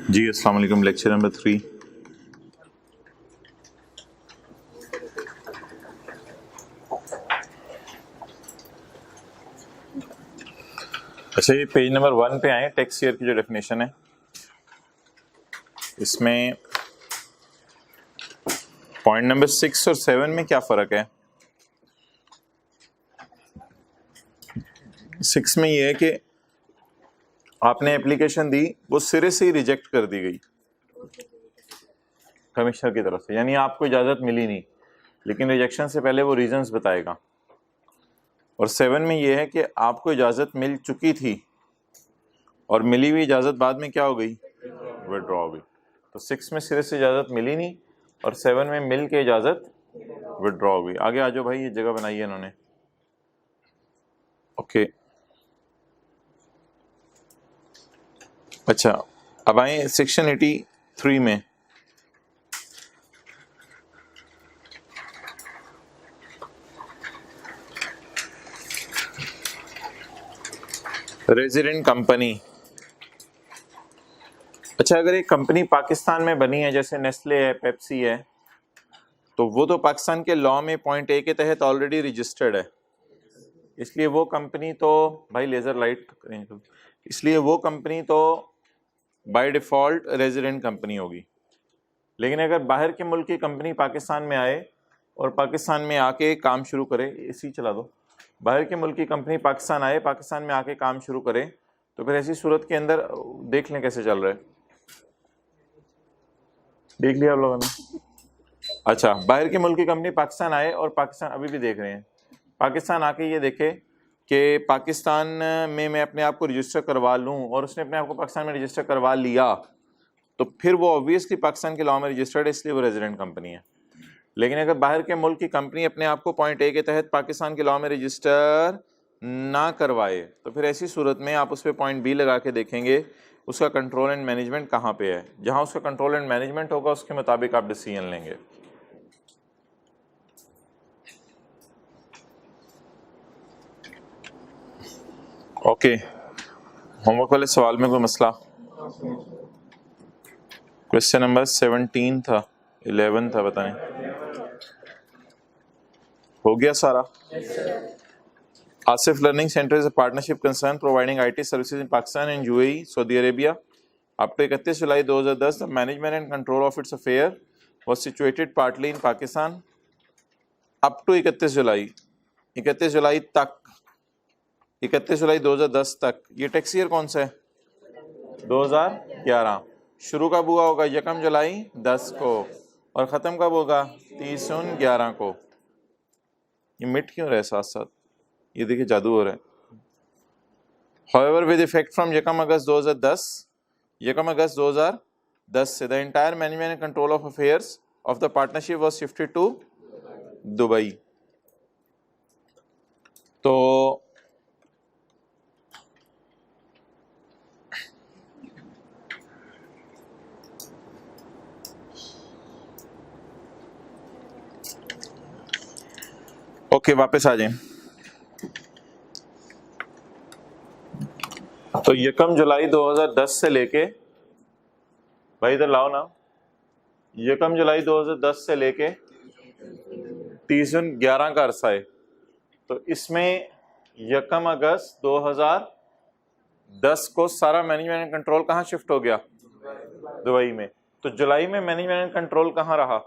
जी अस्सलाम वालेकुम। Lecture number 3। अच्छा, ये पेज नंबर 1 पे आए। टैक्स ईयर की जो डेफिनेशन है, इसमें पॉइंट नंबर 6 और 7 में क्या फ़र्क है? 6 में ये है कि आपने एप्लीकेशन दी, वो सिरे से ही रिजेक्ट कर दी गई कमिश्नर की तरफ से, यानी आपको इजाज़त मिली नहीं, लेकिन रिजेक्शन से पहले वो रीजंस बताएगा। और 7 में ये है कि आपको इजाज़त मिल चुकी थी और मिली हुई इजाज़त बाद में क्या हो गई? विड्रॉ हो गई। तो 6 में सिरे से इजाज़त मिली नहीं और 7 में मिल के इजाज़त विड्रॉ हो गई। आगे आ जाओ भाई, ये जगह बनाई है इन्होंने। ओके, अच्छा अब आए सेक्शन 83 में। Resident company. अच्छा, अगर एक कंपनी पाकिस्तान में बनी है, जैसे नेस्ले है, पेप्सी है, तो वो तो पाकिस्तान के लॉ में पॉइंट ए के तहत ऑलरेडी रजिस्टर्ड है, इसलिए वो कंपनी तो भाई लेजर लाइट करें, इसलिए वो कंपनी तो बाय डिफॉल्ट रेजिडेंट कंपनी होगी। लेकिन अगर बाहर के मुल्क की कंपनी पाकिस्तान में आए और पाकिस्तान में आके काम शुरू करे, इसी चला दो, बाहर के मुल्क की कंपनी पाकिस्तान आए, पाकिस्तान में आके काम शुरू करे, तो फिर ऐसी सूरत के अंदर देख लें कैसे चल रहा है। देख लिया आप लोगों ने? अच्छा, बाहर के मुल्क की कंपनी पाकिस्तान आए और पाकिस्तान अभी भी देख रहे हैं, पाकिस्तान आके ये देखे कि पाकिस्तान में मैं अपने आप को रजिस्टर करवा लूँ, और उसने अपने आप को पाकिस्तान में रजिस्टर करवा लिया, तो फिर वो ऑब्वियसली पाकिस्तान के लॉ में रजिस्टर्ड है, इसलिए वो रेजिडेंट कंपनी है। लेकिन अगर बाहर के मुल्क की कंपनी अपने आप को पॉइंट ए के तहत पाकिस्तान के लॉ में रजिस्टर ना करवाए, तो फिर ऐसी सूरत में आप उस पर पॉइंट बी लगा के देखेंगे उसका कंट्रोल एंड मैनेजमेंट कहाँ पे है। जहाँ उसका कंट्रोल एंड मैनेजमेंट होगा, उसके मुताबिक आप डिसीजन लेंगे। ओके, होमवर्क वाले सवाल में कोई मसला? क्वेश्चन नंबर 17 था, 11 था, पता नहीं, हो गया सारा? Asif Learning Center is a partnership concern providing IT services in Pakistan and UAE, Saudi Arabia. Up to 31 July 2010, the management and control of its affair was situated partly in Pakistan. Up to 31 जुलाई, 31 जुलाई तक, 31 जुलाई 2010 तक। ये tax year कौन सा है? 2011। शुरू कब हुआ होगा? 1 जुलाई 10 को, और ख़त्म कब होगा? 30/11 को। ये मिट क्यों रहा है साथ साथ? ये देखिए जादू हो रहा है। However, with effect from 1 अगस्त 2010, 1 अगस्त 2010 से the entire management and control of affairs of the partnership was shifted to Dubai. तो ओके, वापस आ जाएं। तो 1 जुलाई 2010 से लेके, भाई इधर लाओ ना, 1 जुलाई 2010 से लेके 30/11 का अरसा है। तो इसमें 1 अगस्त 2010 को सारा मैनेजमेंट एंड कंट्रोल कहाँ शिफ्ट हो गया? दुबई में। तो जुलाई में मैनेजमेंट एंड कंट्रोल कहाँ रहा?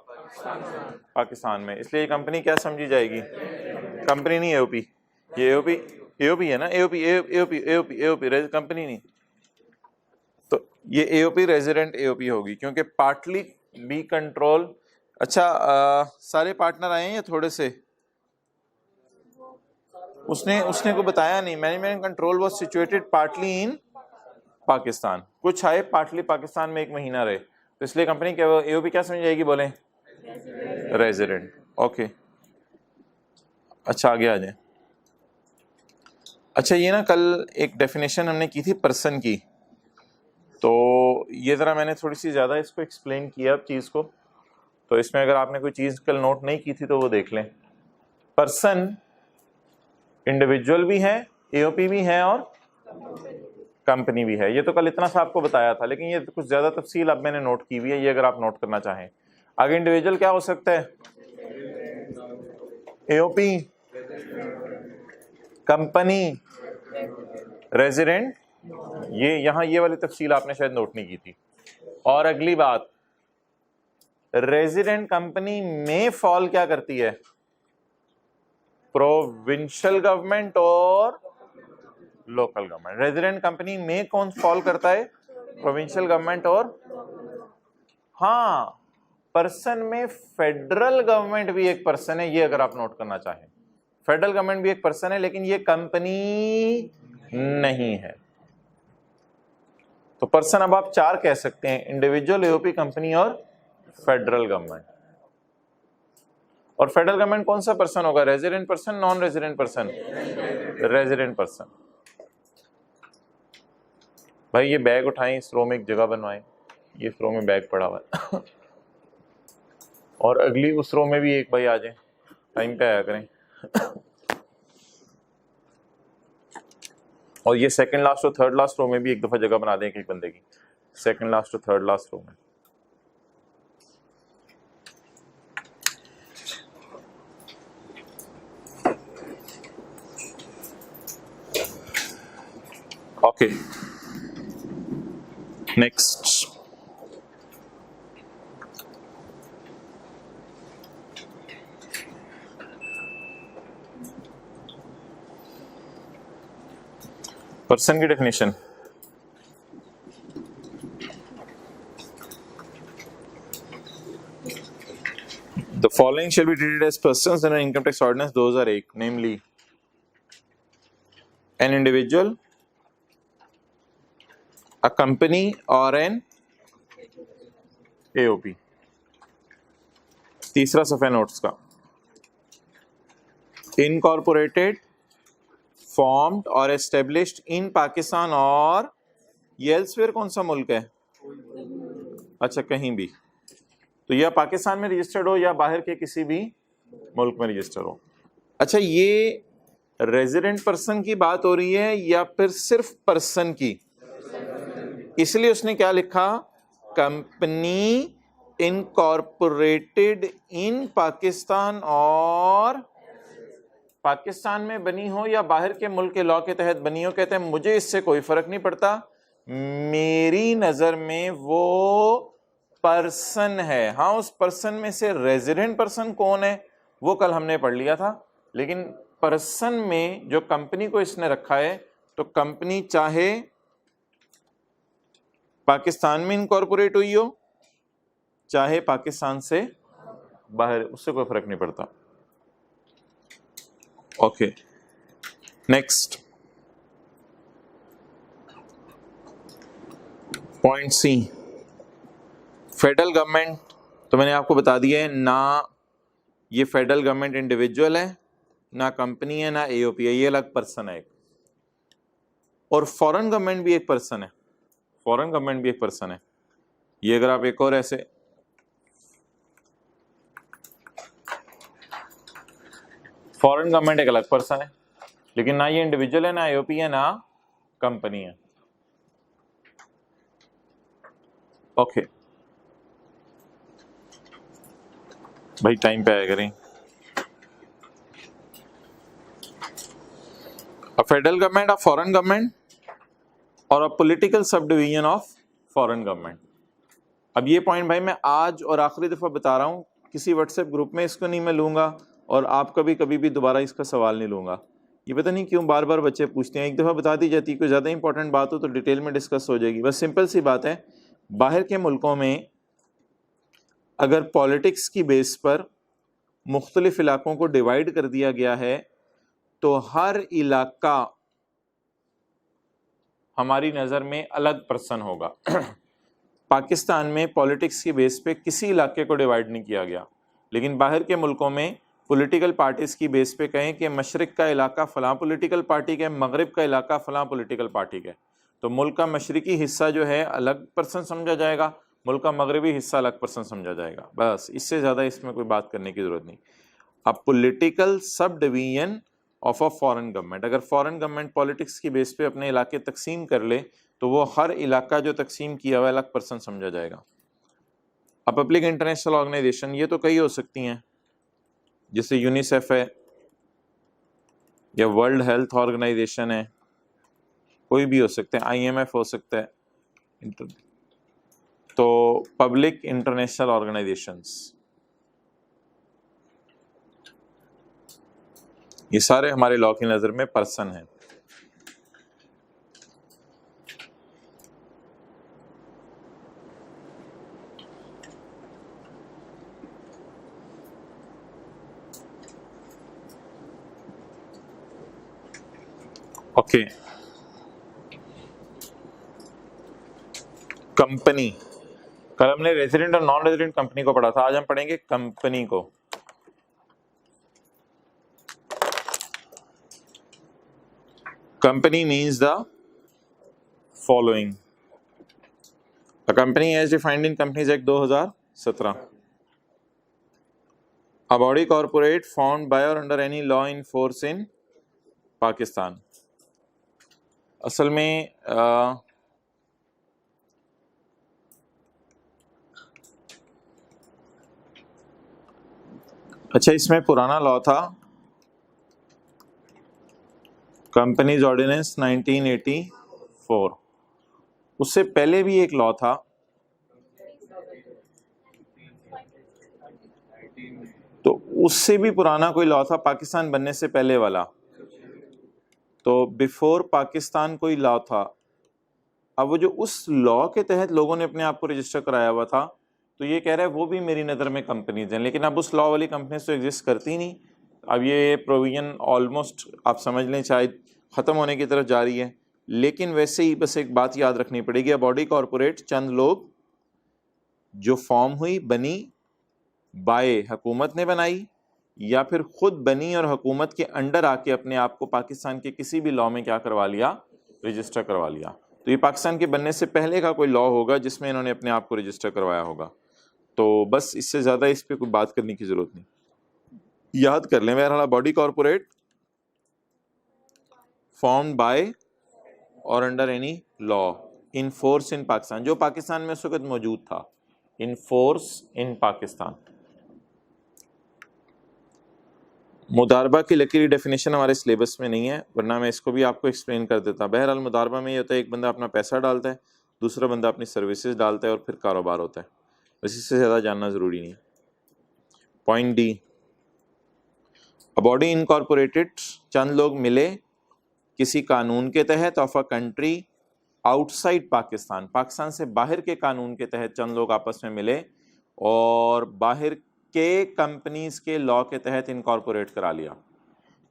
पाकिस्तान में। इसलिए ये कंपनी क्या समझी जाएगी? कंपनी नहीं, एओपी। ये एओपी है ना, एओपी कंपनी नहीं। तो ये एओपी रेजिडेंट एओपी होगी, क्योंकि पार्टली बी कंट्रोल। अच्छा, सारे पार्टनर आए हैं या थोड़े से? उसने को बताया नहीं। Management control was situated partly in Pakistan, कुछ आए पार्टली पाकिस्तान में 1 महीना रहे, तो इसलिए कंपनी क्या, एओपी क्या समझ जाएगी? बोले रेजिडेंट। ओके, अच्छा आगे आ जाए। अच्छा, ये ना कल एक डेफिनेशन हमने की थी पर्सन की, तो ये ज़रा मैंने थोड़ी सी ज़्यादा इसको एक्सप्लेन किया चीज़ को, तो इसमें अगर आपने कोई चीज़ कल नोट नहीं की थी तो वो देख लें। पर्सन इंडिविजुअल भी है, एओपी भी है और कंपनी भी है। ये तो कल इतना सा आपको बताया था, लेकिन ये कुछ ज्यादा तफसील अब मैंने नोट की हुई है, ये अगर आप नोट करना चाहें। आगे इंडिविजुअल क्या हो सकता है? AOP, company, resident. ये यहां ये वाली तफसील आपने शायद नोट नहीं की थी। और अगली बात, रेजिडेंट कंपनी में फॉल क्या करती है? प्रोविंशियल गवर्नमेंट और लोकल गवर्नमेंट। रेजिडेंट कंपनी में कौन फॉल करता है? प्रोविंशियल गवर्नमेंट और, हाँ, पर्सन में फेडरल गवर्नमेंट भी एक पर्सन है, ये अगर आप नोट करना चाहें। फेडरल गवर्नमेंट भी एक पर्सन है, लेकिन ये कंपनी नहीं है। तो पर्सन अब आप 4 कह सकते हैं, इंडिविजुअल, एओपी, कंपनी और फेडरल गवर्नमेंट। और फेडरल गवर्नमेंट कौन सा पर्सन होगा? Resident person, non resident person? Resident person. भाई ये बैग उठाएं, इस रो में एक जगह बनवाएं, ये इस रो में बैग पड़ा हुआ है और अगली उस रो में भी एक भाई आ जाए, टाइम पे आया करें और ये सेकंड लास्ट और थर्ड लास्ट रो में भी एक दफा जगह बना दें एक बंदे की, सेकंड लास्ट और थर्ड लास्ट रो में। Okay, next. पर्सन की definition, the following shall be treated as persons under income tax ordinance 2001, namely an individual, a company or an AOP। तीसरा सफा नोट्स का, इनकॉर्पोरेटेड, फॉर्म्ड और established in Pakistan और ये elsewhere कौन सा मुल्क है? अच्छा, कहीं भी, तो या पाकिस्तान में रजिस्टर्ड हो या बाहर के किसी भी मुल्क में रजिस्टर्ड हो। अच्छा, ये रेजिडेंट पर्सन की बात हो रही है या फिर सिर्फ पर्सन की? इसलिए उसने क्या लिखा? कंपनी इनकॉर्पोरेटेड इन पाकिस्तान और पाकिस्तान में बनी हो या बाहर के मुल्क के लॉ के तहत बनी हो। कहते हैं मुझे इससे कोई फर्क नहीं पड़ता, मेरी नजर में वो पर्सन है। हाँ, उस पर्सन में से रेजिडेंट पर्सन कौन है वो कल हमने पढ़ लिया था, लेकिन पर्सन में जो कंपनी को इसने रखा है, तो कंपनी चाहे पाकिस्तान में इनकॉर्पोरेट हुई हो चाहे पाकिस्तान से बाहर, उससे कोई फर्क नहीं पड़ता। Okay, next point C, federal government. तो मैंने आपको बता दिया है ना, ये फेडरल गवर्नमेंट इंडिविजुअल है, ना कंपनी है, ना एओपी है, ये अलग पर्सन है एक। और फॉरेन गवर्नमेंट भी एक पर्सन है, फॉरेन गवर्नमेंट भी एक पर्सन है। ये अगर आप एक और ऐसे फॉरेन गवर्नमेंट एक अलग पर्सन है, लेकिन ना ये इंडिविजुअल है, ना एओपी है, ना कंपनी है। ओके भाई, टाइम पे आया करें। A federal government, a foreign government और a political sub division of foreign government. अब ये पॉइंट भाई मैं आज और आखिरी दफा बता रहा हूँ, किसी व्हाट्सएप ग्रुप में इसको नहीं मैं लूंगा और आप कभी भी दोबारा इसका सवाल नहीं लूंगा। ये पता नहीं क्यों बार बार बच्चे पूछते हैं, एक दफ़ा बता दी जाती है, कोई ज़्यादा इंपॉर्टेंट बात हो तो डिटेल में डिस्कस हो जाएगी। बस सिंपल सी बात है, बाहर के मुल्कों में अगर पॉलिटिक्स की बेस पर मुख्तलिफ इलाकों को डिवाइड कर दिया गया है, तो हर इलाका हमारी नज़र में अलग पर्सन होगा। पाकिस्तान में पॉलिटिक्स की बेस पे किसी इलाके को डिवाइड नहीं किया गया, लेकिन बाहर के मुल्कों में पॉलिटिकल पार्टीज की बेस पे कहें कि मशरिक का इलाका फलां पॉलिटिकल पार्टी का है, मगरिब का इलाका फलां पॉलिटिकल पार्टी का है, तो मुल्क का मशरिकी हिस्सा जो है अलग पर्सन समझा जाएगा, मुल्क का मगरबी हिस्सा अलग पर्सन समझा जाएगा। बस इससे ज़्यादा इसमें कोई बात करने की ज़रूरत नहीं। अब political sub division of a foreign government. अगर फॉरेन गवर्नमेंट पॉलिटिक्स की बेस पे अपने इलाके तकसीम कर ले तो वो हर इलाका जो तकसीम किया हुआ अलग पर्सन समझा जाएगा। अब पब्लिक इंटरनेशनल ऑर्गेनाइजेशन ये तो कई हो सकती हैं, जैसे यूनिसेफ है या वर्ल्ड हेल्थ ऑर्गेनाइजेशन है, कोई भी हो सकते हैं, IMF हो सकता है। तो पब्लिक इंटरनेशनल ऑर्गेनाइजेशंस ये सारे हमारे लॉ की नज़र में पर्सन हैं। ओके, कंपनी, कल हमने रेजिडेंट और नॉन रेजिडेंट कंपनी को पढ़ा था, आज हम पढ़ेंगे कंपनी को। Company means the following, a company as defined in companies act 2017, a body corporate found by और under any law in force in Pakistan. असल में अच्छा, इसमें पुराना लॉ था कंपनीज ऑर्डिनेंस 1984, उससे पहले भी एक लॉ था, तो उससे भी पुराना कोई लॉ था पाकिस्तान बनने से पहले वाला। तो बिफोर पाकिस्तान कोई लॉ था। अब वो जो उस लॉ के तहत लोगों ने अपने आप को रजिस्टर कराया हुआ था, तो ये कह रहा है वो भी मेरी नज़र में कंपनीज हैं, लेकिन अब उस लॉ वाली कंपनीज तो एग्जिस्ट करती नहीं। अब ये प्रोविजन ऑलमोस्ट आप समझ लें शायद ख़त्म होने की तरफ जा रही है। लेकिन वैसे ही बस एक बात याद रखनी पड़ेगी, बॉडी कॉरपोरेट चंद लोग जो फॉर्म हुई, बनी बाय हुकूमत ने बनाई या फिर खुद बनी और हुकूमत के अंडर आके अपने आप को पाकिस्तान के किसी भी लॉ में क्या करवा लिया, रजिस्टर करवा लिया। तो ये पाकिस्तान के बनने से पहले का कोई लॉ होगा जिसमें इन्होंने अपने आप को रजिस्टर करवाया होगा। तो बस इससे ज़्यादा इस पर कोई बात करने की ज़रूरत नहीं, याद कर लें। बहरहाल बॉडी कॉरपोरेट फॉर्म्ड बाय और under any law in force in Pakistan, जो पाकिस्तान में उस वक्त मौजूद था, इन फोर्स इन पाकिस्तान। मुदारबा की लकीरी डेफिनेशन हमारे सिलेबस में नहीं है, वरना मैं इसको भी आपको एक्सप्लेन कर देता। बहरहाल मुदारबा में ये होता है एक बंदा अपना पैसा डालता है, दूसरा बंदा अपनी सर्विसेज डालता है और फिर कारोबार होता है। बस इससे ज़्यादा जानना ज़रूरी नहीं। Point D, a body incorporated, चंद लोग मिले किसी कानून के तहत of a country outside Pakistan, Pakistan से बाहर के कानून के तहत चंद लोग आपस में मिले और बाहर के कंपनीज के लॉ के तहत इनकॉर्पोरेट करा लिया।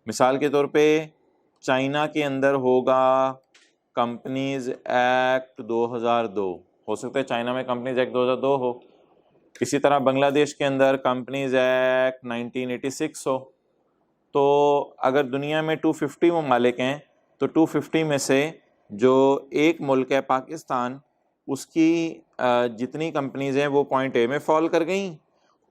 मिसाल के तौर पे चाइना के अंदर होगा कंपनीज एक्ट 2002, हो सकता है चाइना में कंपनीज एक्ट 2002 हो। इसी तरह बांग्लादेश के अंदर कंपनीज एक्ट 1986 हो। तो अगर दुनिया में 250 ममालिक हैं तो 250 में से जो एक मुल्क है पाकिस्तान, उसकी जितनी कंपनीज हैं वो पॉइंट ए में फॉल कर गई,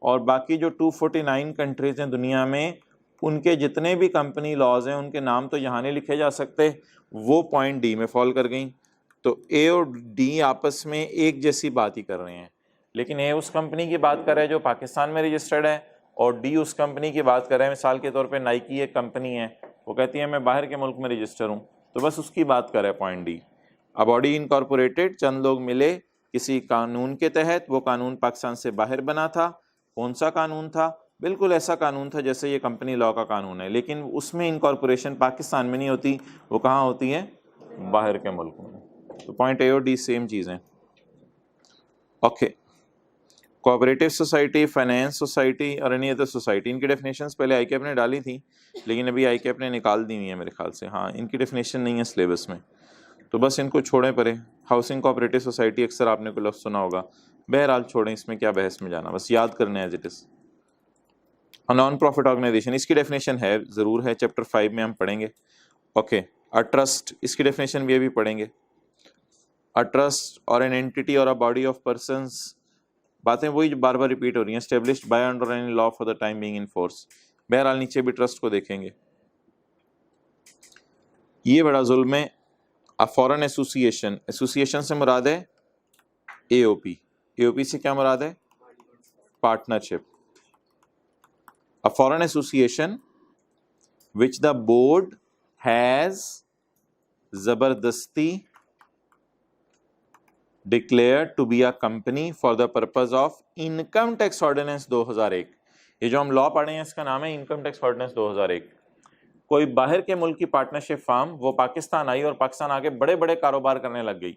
और बाकी जो 249 कंट्रीज़ हैं दुनिया में, उनके जितने भी कंपनी लॉज हैं उनके नाम तो यहाँ नहीं लिखे जा सकते, वो पॉइंट डी में फॉल कर गई। तो ए और डी आपस में एक जैसी बात ही कर रहे हैं, लेकिन ए उस कंपनी की बात कर रहा है जो पाकिस्तान में रजिस्टर्ड है, और डी उस कंपनी की बात कर रहे हैं। मिसाल के तौर पे नाइकी एक कंपनी है, वो कहती है मैं बाहर के मुल्क में रजिस्टर हूँ, तो बस उसकी बात कर रहा है point D. A body incorporated, चंद लोग मिले किसी कानून के तहत, वो कानून पाकिस्तान से बाहर बना था। कौन सा कानून था? बिल्कुल ऐसा कानून था जैसे ये कंपनी लॉ का कानून है, लेकिन उसमें इनकॉर्पोरेशन पाकिस्तान में नहीं होती, वो कहाँ होती है? बाहर के मुल्क में। तो पॉइंट ए और डी सेम चीज़ है। Okay, cooperative society, finance society और एनी अदर सोसाइटी, इनकी डेफिनेशंस पहले आईकैप ने डाली थी, लेकिन अभी आईकैप ने निकाल दी हुई है मेरे ख्याल से। हाँ, इनकी डेफिनेशन नहीं है सिलेबस में, तो बस इनको छोड़ें परे। हाउसिंग कोऑपरेटिव सोसाइटी अक्सर आपने को लफ्ज़ सुना होगा, बहरहाल छोड़ें, इसमें क्या बहस में जाना, बस याद करना है as it is. Non profit organization, इसकी डेफिनेशन है, ज़रूर है, चैप्टर 5 में हम पढ़ेंगे। ओके, अ ट्रस्ट, इसकी डेफिनेशन भी अभी पढ़ेंगे। अ ट्रस्ट और एन एंटिटी और अ बॉडी ऑफ पर्संस, बातें वही जो बार बार रिपीट हो रही हैं। Established by under any law for the time being in force, बहरहाल नीचे भी ट्रस्ट को देखेंगे। ये बड़ा जुल्म है। अ फॉरेन एसोसिएशन, एसोसिएशन से मुराद है एओपी, एओपी से क्या मुराद है? Partnership. A foreign association which the board has जबरदस्ती declared to be a company for the purpose of income tax ordinance 2001। ये जो हम लॉ पढ़े हैं इसका नाम है इनकम टैक्स ऑर्डिनेंस 2001। कोई बाहर के मुल्क की पार्टनरशिप फार्म वो पाकिस्तान आई और पाकिस्तान आके बड़े बड़े कारोबार करने लग गई।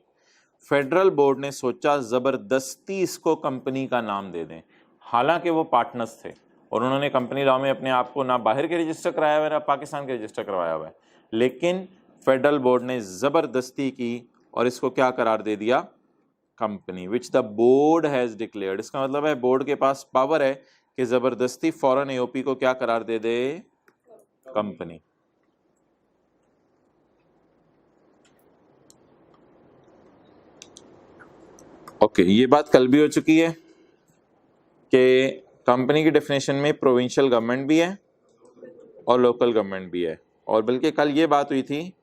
फेडरल बोर्ड ने सोचा जबरदस्ती इसको कंपनी का नाम दे दें, हालांकि वो पार्टनर्स थे और उन्होंने कंपनी लॉ में अपने आप को ना बाहर के रजिस्टर कराया हुआ है ना पाकिस्तान के रजिस्टर करवाया हुआ है, लेकिन फेडरल बोर्ड ने जबरदस्ती की और इसको क्या करार दे दिया? Company which the board has declared. इसका मतलब है बोर्ड के पास पावर है कि जबरदस्ती फॉरेन एओपी को क्या करार दे दे? कंपनी। ओके, ये बात कल भी हो चुकी है कि कंपनी की डेफिनेशन में प्रोविंशियल गवर्नमेंट भी है और लोकल गवर्नमेंट भी है, और बल्कि कल ये बात हुई थी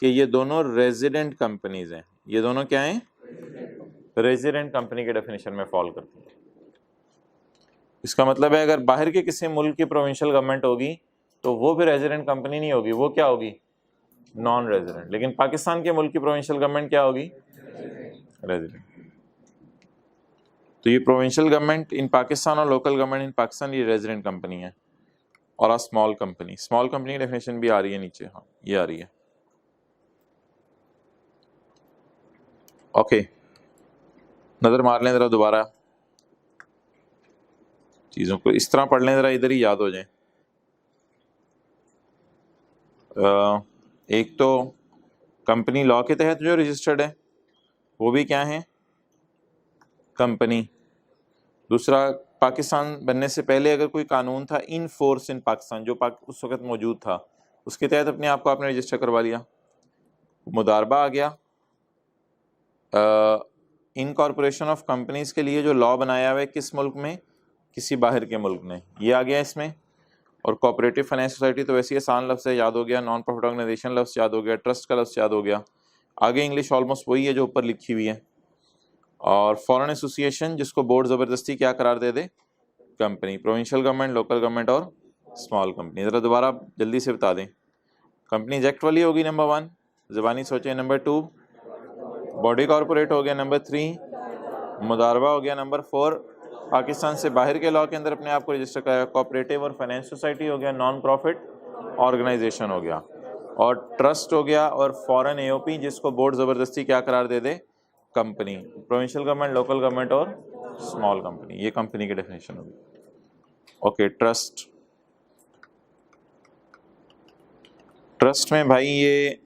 कि ये दोनों रेजिडेंट कंपनीज हैं। ये दोनों क्या हैं? रेजिडेंट कंपनी के डेफिनेशन में फॉल करती है। इसका मतलब है अगर बाहर के किसी मुल्क की प्रोविंशियल गवर्नमेंट होगी तो वो भी रेजिडेंट कंपनी नहीं होगी, वो क्या होगी? Non resident. लेकिन पाकिस्तान के मुल्क की प्रोविंशियल गवर्नमेंट क्या होगी? रेजिडेंट। तो ये प्रोविंशियल गवर्नमेंट इन पाकिस्तान और लोकल गवर्नमेंट इन पाकिस्तान ये रेजिडेंट कंपनी है। और आ स्मॉल कंपनी, स्मॉल कंपनी की डेफिनेशन भी आ रही है नीचे, हाँ ये आ रही है। ओके, नजर मार लें जरा दोबारा, चीजों को इस तरह पढ़ लें जरा इधर ही याद हो जाए। एक तो कंपनी लॉ के तहत जो रजिस्टर्ड है वो भी क्या है? कंपनी। दूसरा, पाकिस्तान बनने से पहले अगर कोई कानून था इन फोर्स इन पाकिस्तान जो उस वक्त मौजूद था, उसके तहत अपने आप को आपने रजिस्टर करवा लिया। मुदारबा आ गया। इनकॉर्पोरेशन ऑफ कंपनीज के लिए जो लॉ बनाया हुआ है किस मुल्क में? किसी बाहर के मुल्क ने, ये आ गया इसमें। और कोऑपरेटिव फाइनेंस सोसाइटी तो वैसे ही आसान लफ्ज़ है, याद हो गया। नॉन प्रॉफिट ऑर्गेनाइजेशन लफ्ज़ याद हो गया, ट्रस्ट का लफ्ज़ याद हो गया। आगे इंग्लिश ऑलमोस्ट वही है जो ऊपर लिखी हुई है। और फॉरेन एसोसिएशन जिसको बोर्ड ज़बरदस्ती क्या करार दे दे? Company. Provincial government, local government और स्मॉल कंपनी। ज़रा दोबारा जल्दी से बता दें। कंपनीज एक्ट वाली होगी नंबर 1, ज़बानी सोचें। नंबर 2 बॉडी कॉरपोरेट हो गया। नंबर 3 मुदारबा हो गया। नंबर 4 पाकिस्तान से बाहर के लॉ के अंदर अपने आप को रजिस्टर कराया। कोऑपरेटिव और फाइनेंस सोसाइटी हो गया। नॉन प्रॉफिट ऑर्गेनाइजेशन हो गया और ट्रस्ट हो गया। और फॉरेन एओपी जिसको बोर्ड ज़बरदस्ती क्या करार दे दे? Company. Provincial government, local government और स्मॉल कंपनी, ये कंपनी की डेफिनेशन होगी। Okay, trust. ट्रस्ट में भाई ये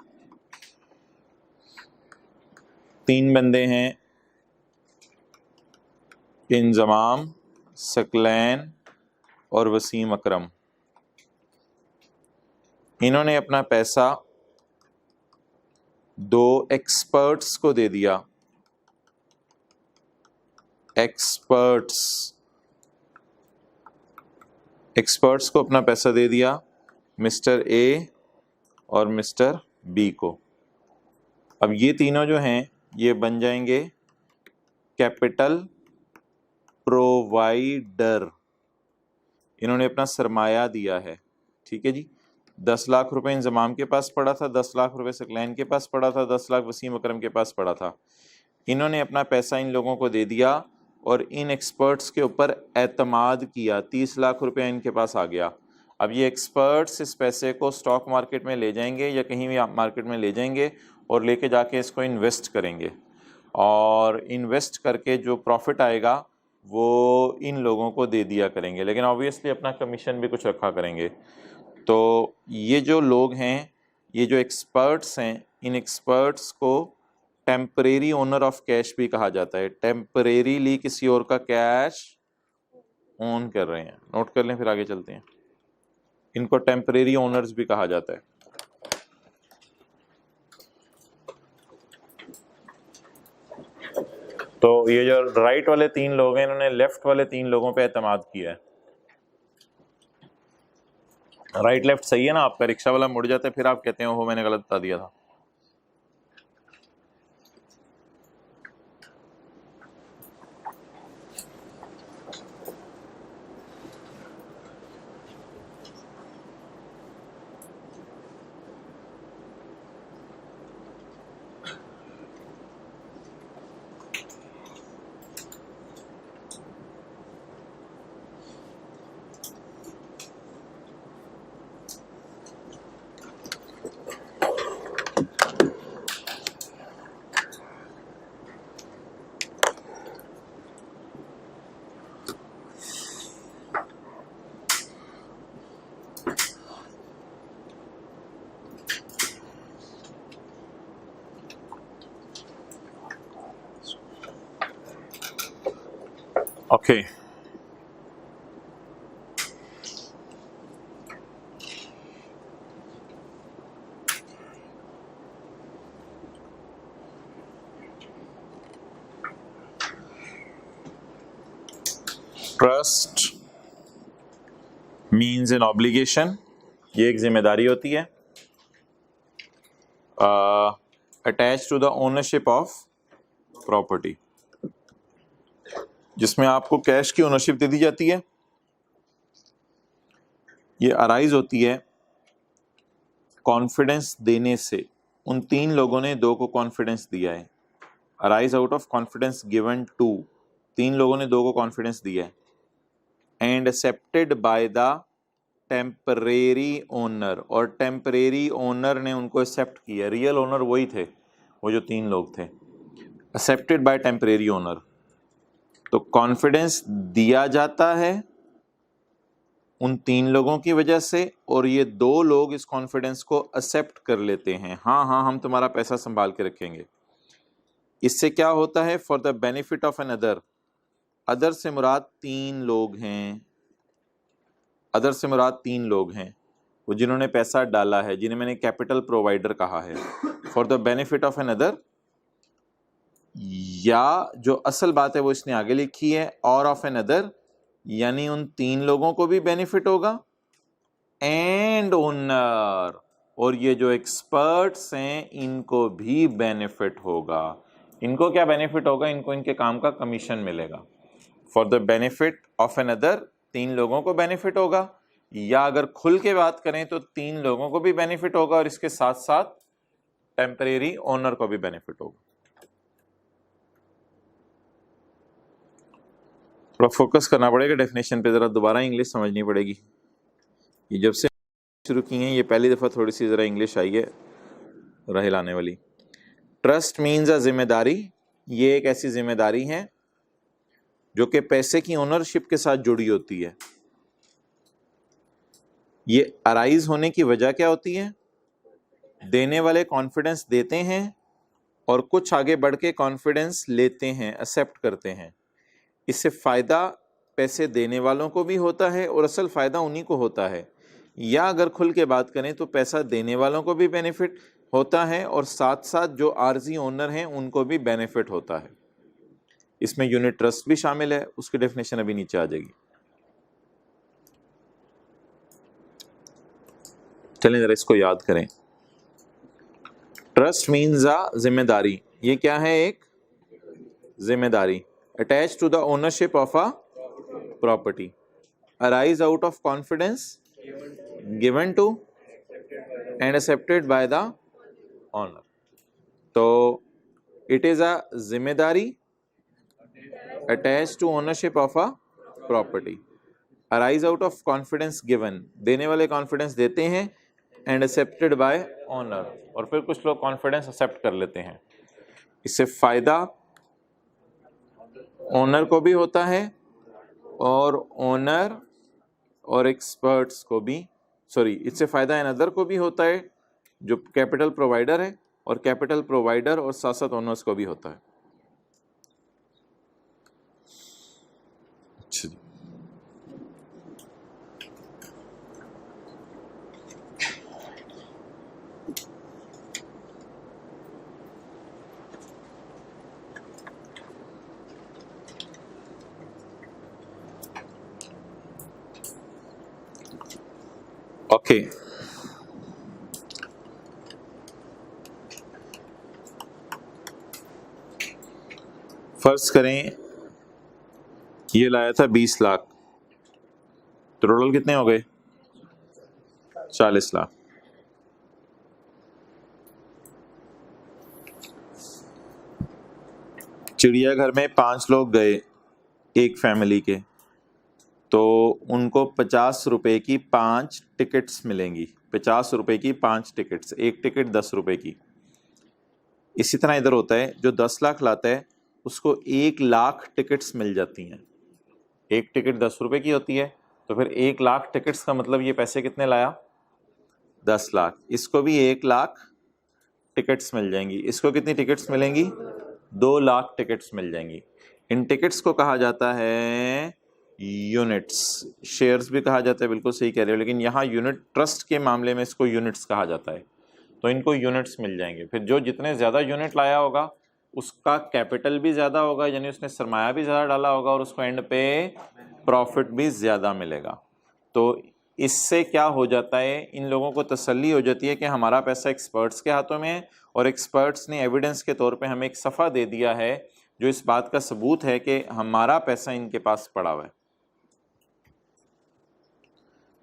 3 बंदे हैं, इंजमाम, सकलैन और वसीम अकरम। इन्होंने अपना पैसा 2 एक्सपर्ट्स को दे दिया। एक्सपर्ट्स को अपना पैसा दे दिया, मिस्टर ए और मिस्टर बी को। अब ये तीनों जो हैं ये बन जाएंगे कैपिटल प्रोवाइडर। इन्होंने अपना सरमाया दिया है, ठीक है जी। 10 लाख रुपए इंजमाम के पास पड़ा था, 10 लाख रुपए सकलैन के पास पड़ा था, 10 लाख वसीम अकरम के पास पड़ा था। इन्होंने अपना पैसा इन लोगों को दे दिया और इन एक्सपर्ट्स के ऊपर एतमाद किया। 30 लाख रुपए इनके पास आ गया। अब ये एक्सपर्ट्स इस पैसे को स्टॉक मार्केट में ले जाएंगे या कहीं भी मार्केट में ले जाएंगे और लेके जाके इसको इन्वेस्ट करेंगे, और इन्वेस्ट करके जो प्रॉफिट आएगा वो इन लोगों को दे दिया करेंगे, लेकिन ऑब्वियसली अपना कमीशन भी कुछ रखा करेंगे। तो ये जो लोग हैं, ये जो एक्सपर्ट्स हैं, इन एक्सपर्ट्स को टेम्परेरी ओनर ऑफ कैश भी कहा जाता है। टेम्परेरीली किसी और का कैश ओन कर रहे हैं, नोट कर लें, फिर आगे चलते हैं। इनको टेम्परेरी ओनर्स भी कहा जाता है। तो ये जो राइट वाले 3 लोग हैं, इन्होंने लेफ्ट वाले 3 लोगों पे एतमाद किया है। राइट लेफ्ट सही है ना आपका, रिक्शा वाला मुड़ जाता है फिर आप कहते हो मैंने गलत बता दिया था। Okay trust means an obligation, ये एक जिम्मेदारी होती है attach to the ownership of property, जिसमें आपको कैश की ओनरशिप दे दी जाती है। ये अराइज होती है कॉन्फिडेंस देने से। उन तीन लोगों ने दो को कॉन्फिडेंस दिया है, arise out of confidence given to, तीन लोगों ने दो को कॉन्फिडेंस दिया है, and accepted by the temporary owner, और टेम्परेरी ओनर ने उनको एक्सेप्ट किया, रियल ओनर वही थे, वो जो तीन लोग थे, एक्सेप्टेड बाय टेम्परेरी ओनर। तो कॉन्फिडेंस दिया जाता है उन तीन लोगों की वजह से, और ये दो लोग इस कॉन्फिडेंस को एक्सेप्ट कर लेते हैं, हाँ हाँ हम तुम्हारा पैसा संभाल के रखेंगे। इससे क्या होता है, for the benefit of another, other से मुराद तीन लोग हैं, अदर से मुराद तीन लोग हैं वो जिन्होंने पैसा डाला है, जिन्हें मैंने कैपिटल प्रोवाइडर कहा है। For the benefit of another, या जो असल बात है वो इसने आगे लिखी है, और ऑफ एन अदर, यानी उन तीन लोगों को भी बेनिफिट होगा, एंड ओनर, और ये जो एक्सपर्ट्स हैं इनको भी बेनिफिट होगा। इनको क्या बेनिफिट होगा, इनको इनके काम का कमीशन मिलेगा। For the benefit of another, तीन लोगों को बेनिफिट होगा, या अगर खुल के बात करें तो तीन लोगों को भी बेनिफिट होगा और इसके साथ साथ टेम्परेरी ओनर को भी बेनिफिट होगा। थोड़ा फोकस करना पड़ेगा डेफिनेशन पे, जरा दोबारा इंग्लिश समझनी पड़ेगी। ये जब से शुरू की हैं ये पहली दफ़ा थोड़ी सी ज़रा इंग्लिश आई है राह लाने वाली। ट्रस्ट मीन्स अ जिम्मेदारी, ये एक ऐसी जिम्मेदारी है जो कि पैसे की ओनरशिप के साथ जुड़ी होती है। ये अराइज होने की वजह क्या होती है, देने वाले कॉन्फिडेंस देते हैं और कुछ आगे बढ़ के कॉन्फिडेंस लेते हैं, एक्सेप्ट करते हैं। इससे फ़ायदा पैसे देने वालों को भी होता है और असल फ़ायदा उन्हीं को होता है, या अगर खुल के बात करें तो पैसा देने वालों को भी बेनिफिट होता है और साथ साथ जो आर्जी ओनर हैं उनको भी बेनिफिट होता है। इसमें यूनिट ट्रस्ट भी शामिल है, उसकी डेफिनेशन अभी नीचे आ जाएगी। चलें जरा इसको याद करें। ट्रस्ट मीन्स अ जिम्मेदारी, ये क्या है, एक जिम्मेदारी, attach to the ownership of a property, arise out of confidence given to and accepted by the owner. तो इट इज अ जिम्मेदारी attach to ownership of a property, arise out of confidence given, देने वाले confidence देते हैं, and accepted bye owner, और फिर कुछ लोग कॉन्फिडेंस एक्सेप्ट कर लेते हैं। इससे फायदा ओनर को भी होता है और ओनर और एक्सपर्ट्स को भी, सॉरी, इससे फायदा एन अदर को भी होता है जो कैपिटल प्रोवाइडर है, और कैपिटल प्रोवाइडर और साथ साथ ओनर्स को भी होता है। अच्छा जी, ओके, फर्ज करें ये लाया था 20 लाख, तो टोटल कितने हो गए? 40 लाख। चिड़ियाघर में 5 लोग गए एक फैमिली के, तो उनको 50 रुपए की 5 टिकट्स मिलेंगी। 50 रुपए की 5 टिकट्स, एक टिकट 10 रुपए की। इसी तरह इधर होता है, जो 10 लाख लाता है उसको 1 लाख टिकट्स मिल जाती हैं। एक टिकट 10 रुपए की होती है, तो फिर 1 लाख टिकट्स का मतलब ये पैसे कितने लाया? 10 लाख। इसको भी 1 लाख टिकट्स मिल जाएंगी। इसको कितनी टिकट्स मिलेंगी? 2 लाख टिकट्स मिल जाएंगी। इन टिकट्स को कहा जाता है यूनिट्स। शेयर्स भी कहा जाता है, बिल्कुल सही कह रहे हो, लेकिन यहाँ यूनिट ट्रस्ट के मामले में इसको यूनिट्स कहा जाता है। तो इनको यूनिट्स मिल जाएंगे। फिर जो जितने ज़्यादा यूनिट लाया होगा उसका कैपिटल भी ज़्यादा होगा, यानी उसने सरमाया भी ज़्यादा डाला होगा, और उसको एंड पे प्रॉफिट भी ज़्यादा मिलेगा। तो इससे क्या हो जाता है, इन लोगों को तसल्ली हो जाती है कि हमारा पैसा एक्सपर्ट्स के हाथों में है, और एक्सपर्ट्स ने एविडेंस के तौर पे हमें एक सफ़ा दे दिया है जो इस बात का सबूत है कि हमारा पैसा इनके पास पड़ा हुआ है।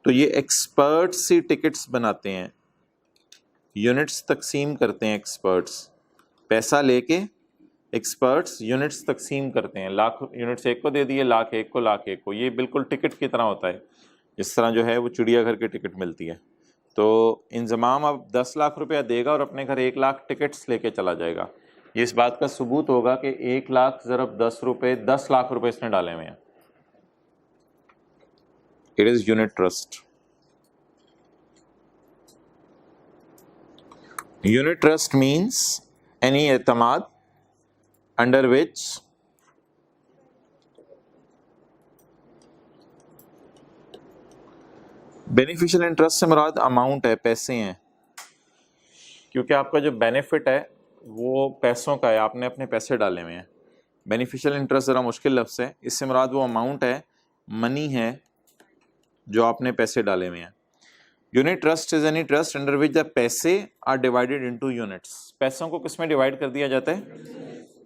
तो ये एक्सपर्ट्स ही टिकट्स बनाते हैं, यूनिट्स तकसीम करते हैं। एक्सपर्ट्स पैसा लेके एक्सपर्ट्स यूनिट्स तकसीम करते हैं। लाख यूनिट्स एक को दे दिए, लाख एक को, लाख एक को। ये बिल्कुल टिकट की तरह होता है, जिस तरह जो है वो चिड़ियाघर की टिकट मिलती है। तो इंजमाम अब 10 लाख रुपया देगा और अपने घर 1 लाख टिकट्स लेके चला जाएगा। ये इस बात का सबूत होगा कि 1 लाख ज़रब 10 रुपये, 10 लाख रुपए इसने डाले हुए हैं। It is unit trust. Unit trust means any एतमाद अंडर विच बेनिफिशियल इंटरेस्ट से मुराद अमाउंट है, पैसे हैं, क्योंकि आपका जो बेनिफिट है वो पैसों का है, आपने अपने पैसे डाले हुए हैं। बेनिफिशियल इंटरेस्ट ज़रा मुश्किल लफ्ज़ है, इससे मुराद वो अमाउंट है, मनी है जो आपने पैसे डाले हुए हैं। Unit trust is any trust under which the पैसे आर डिवाइडेड इनटू यूनिट्स। पैसों को किस में डिवाइड कर दिया जाता है?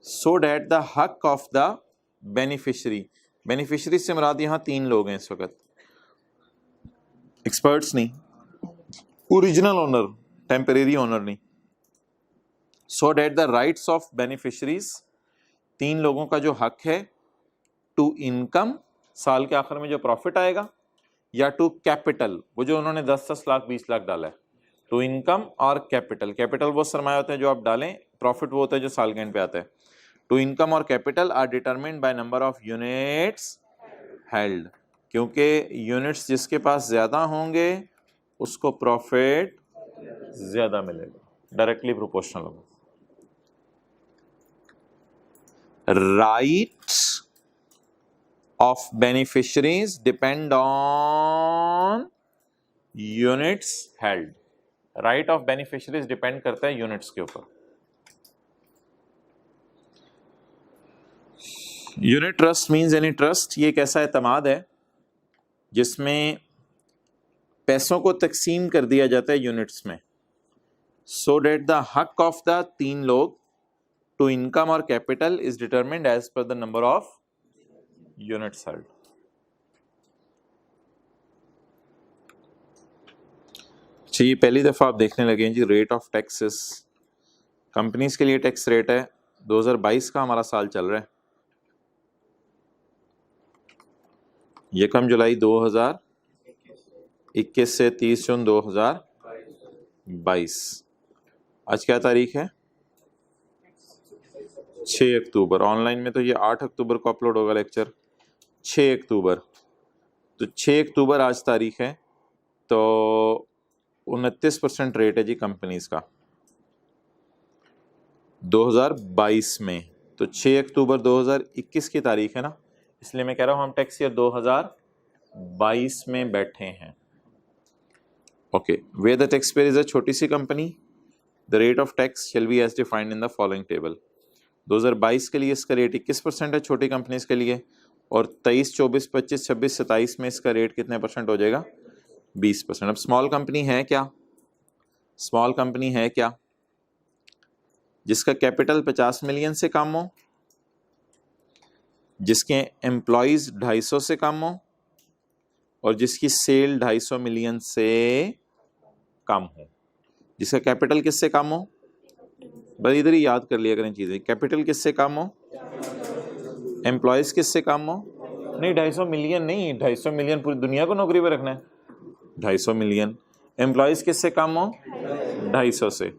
सो डैट द हक ऑफ द बेनिफिशरी। बेनिफिशरी से मुराद यहाँ 3 लोग हैं इस वक्त, एक्सपर्ट्स नहीं, ओरिजिनल ओनर, टेम्परेरी ओनर नहीं। So that the rights of beneficiaries, 3 लोगों का जो हक है, टू इनकम, साल के आखिर में जो प्रॉफिट आएगा, या टू कैपिटल, वो जो उन्होंने 10-10 लाख 20 लाख डाला है। टू इनकम और कैपिटल, कैपिटल वो सरमाया होता है जो आप डालें, प्रॉफिट वो होता है जो साल के एंड पे आता है। टू इनकम और capital R determined by number of units held, क्योंकि यूनिट्स जिसके पास ज्यादा होंगे उसको प्रॉफिट ज्यादा मिलेगा, डायरेक्टली प्रोपोर्शनल होगा। Rights of beneficiaries depend on units held। right of beneficiaries depend करता है units के ऊपर। unit trust means any trust, ये एक ऐसा एतमाद है जिसमें पैसों को तकसीम कर दिया जाता है यूनिट्स में, so that the हक of the 3 लोग to income और capital is determined as per the number of units held. ये पहली दफा आप देखने लगे हैं जी रेट ऑफ टैक्सेस। कंपनीज के लिए टैक्स रेट है, 2022 का हमारा साल चल रहा है, 1 जुलाई 2021 से 30 जून 2022। आज क्या तारीख है? 6 अक्टूबर। ऑनलाइन में तो ये 8 अक्टूबर को अपलोड होगा लेक्चर, 6 अक्टूबर। तो 6 अक्टूबर आज तारीख है, तो 29% रेट है जी कंपनीज का 2022 में। तो 6 अक्टूबर 2021 की तारीख है ना, इसलिए मैं कह रहा हूँ हम टैक्स ईयर 2022 में बैठे हैं। Okay, where the tax payer is a छोटी सी company, the rate of tax shall be as defined in the following table. 2022 के लिए इसका रेट 21% है छोटी कंपनीज के लिए, और 23, 24, 25, 26, 27 में इसका रेट कितने परसेंट हो जाएगा? 20%। अब स्मॉल कंपनी है क्या? स्मॉल कंपनी है क्या? जिसका कैपिटल 50 मिलियन से कम हो, जिसके एम्प्लॉयज 250 से कम हो और जिसकी सेल 250 मिलियन से कम हो। जिसका कैपिटल किससे कम हो? बस इधर ही याद कर लिया करें चीजें। कैपिटल किससे कम हो? एम्प्लॉयज किससे कम हो? नहीं 250 मिलियन नहीं, 250 मिलियन पूरी दुनिया को नौकरी पे रखना है। 250 मिलियन। एम्प्लॉयज किससे कम हो? 250 से।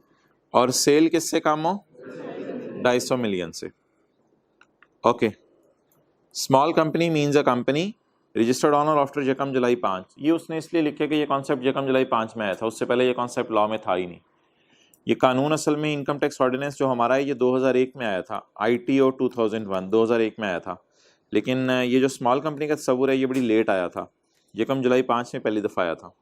और सेल किससे कम हो? 250 मिलियन से। Okay. Small company means a company registered on और आफ्टर यकम जुलाई 5। ये उसने इसलिए लिखा कि ये कॉन्सेप्ट यकम जुलाई 5 में आया था, उससे पहले ये कॉन्सेप्ट लॉ में था ही नहीं। ये कानून असल में इनकम टैक्स ऑर्डिनेंस जो हमारा है ये 2001 में आया था। ITO 2001 2001 में आया था। लेकिन ये जो स्मॉल कंपनी का तस्वुर है ये बड़ी लेट आया था, यकम जुलाई 5 में पहली दफ़ा आया था।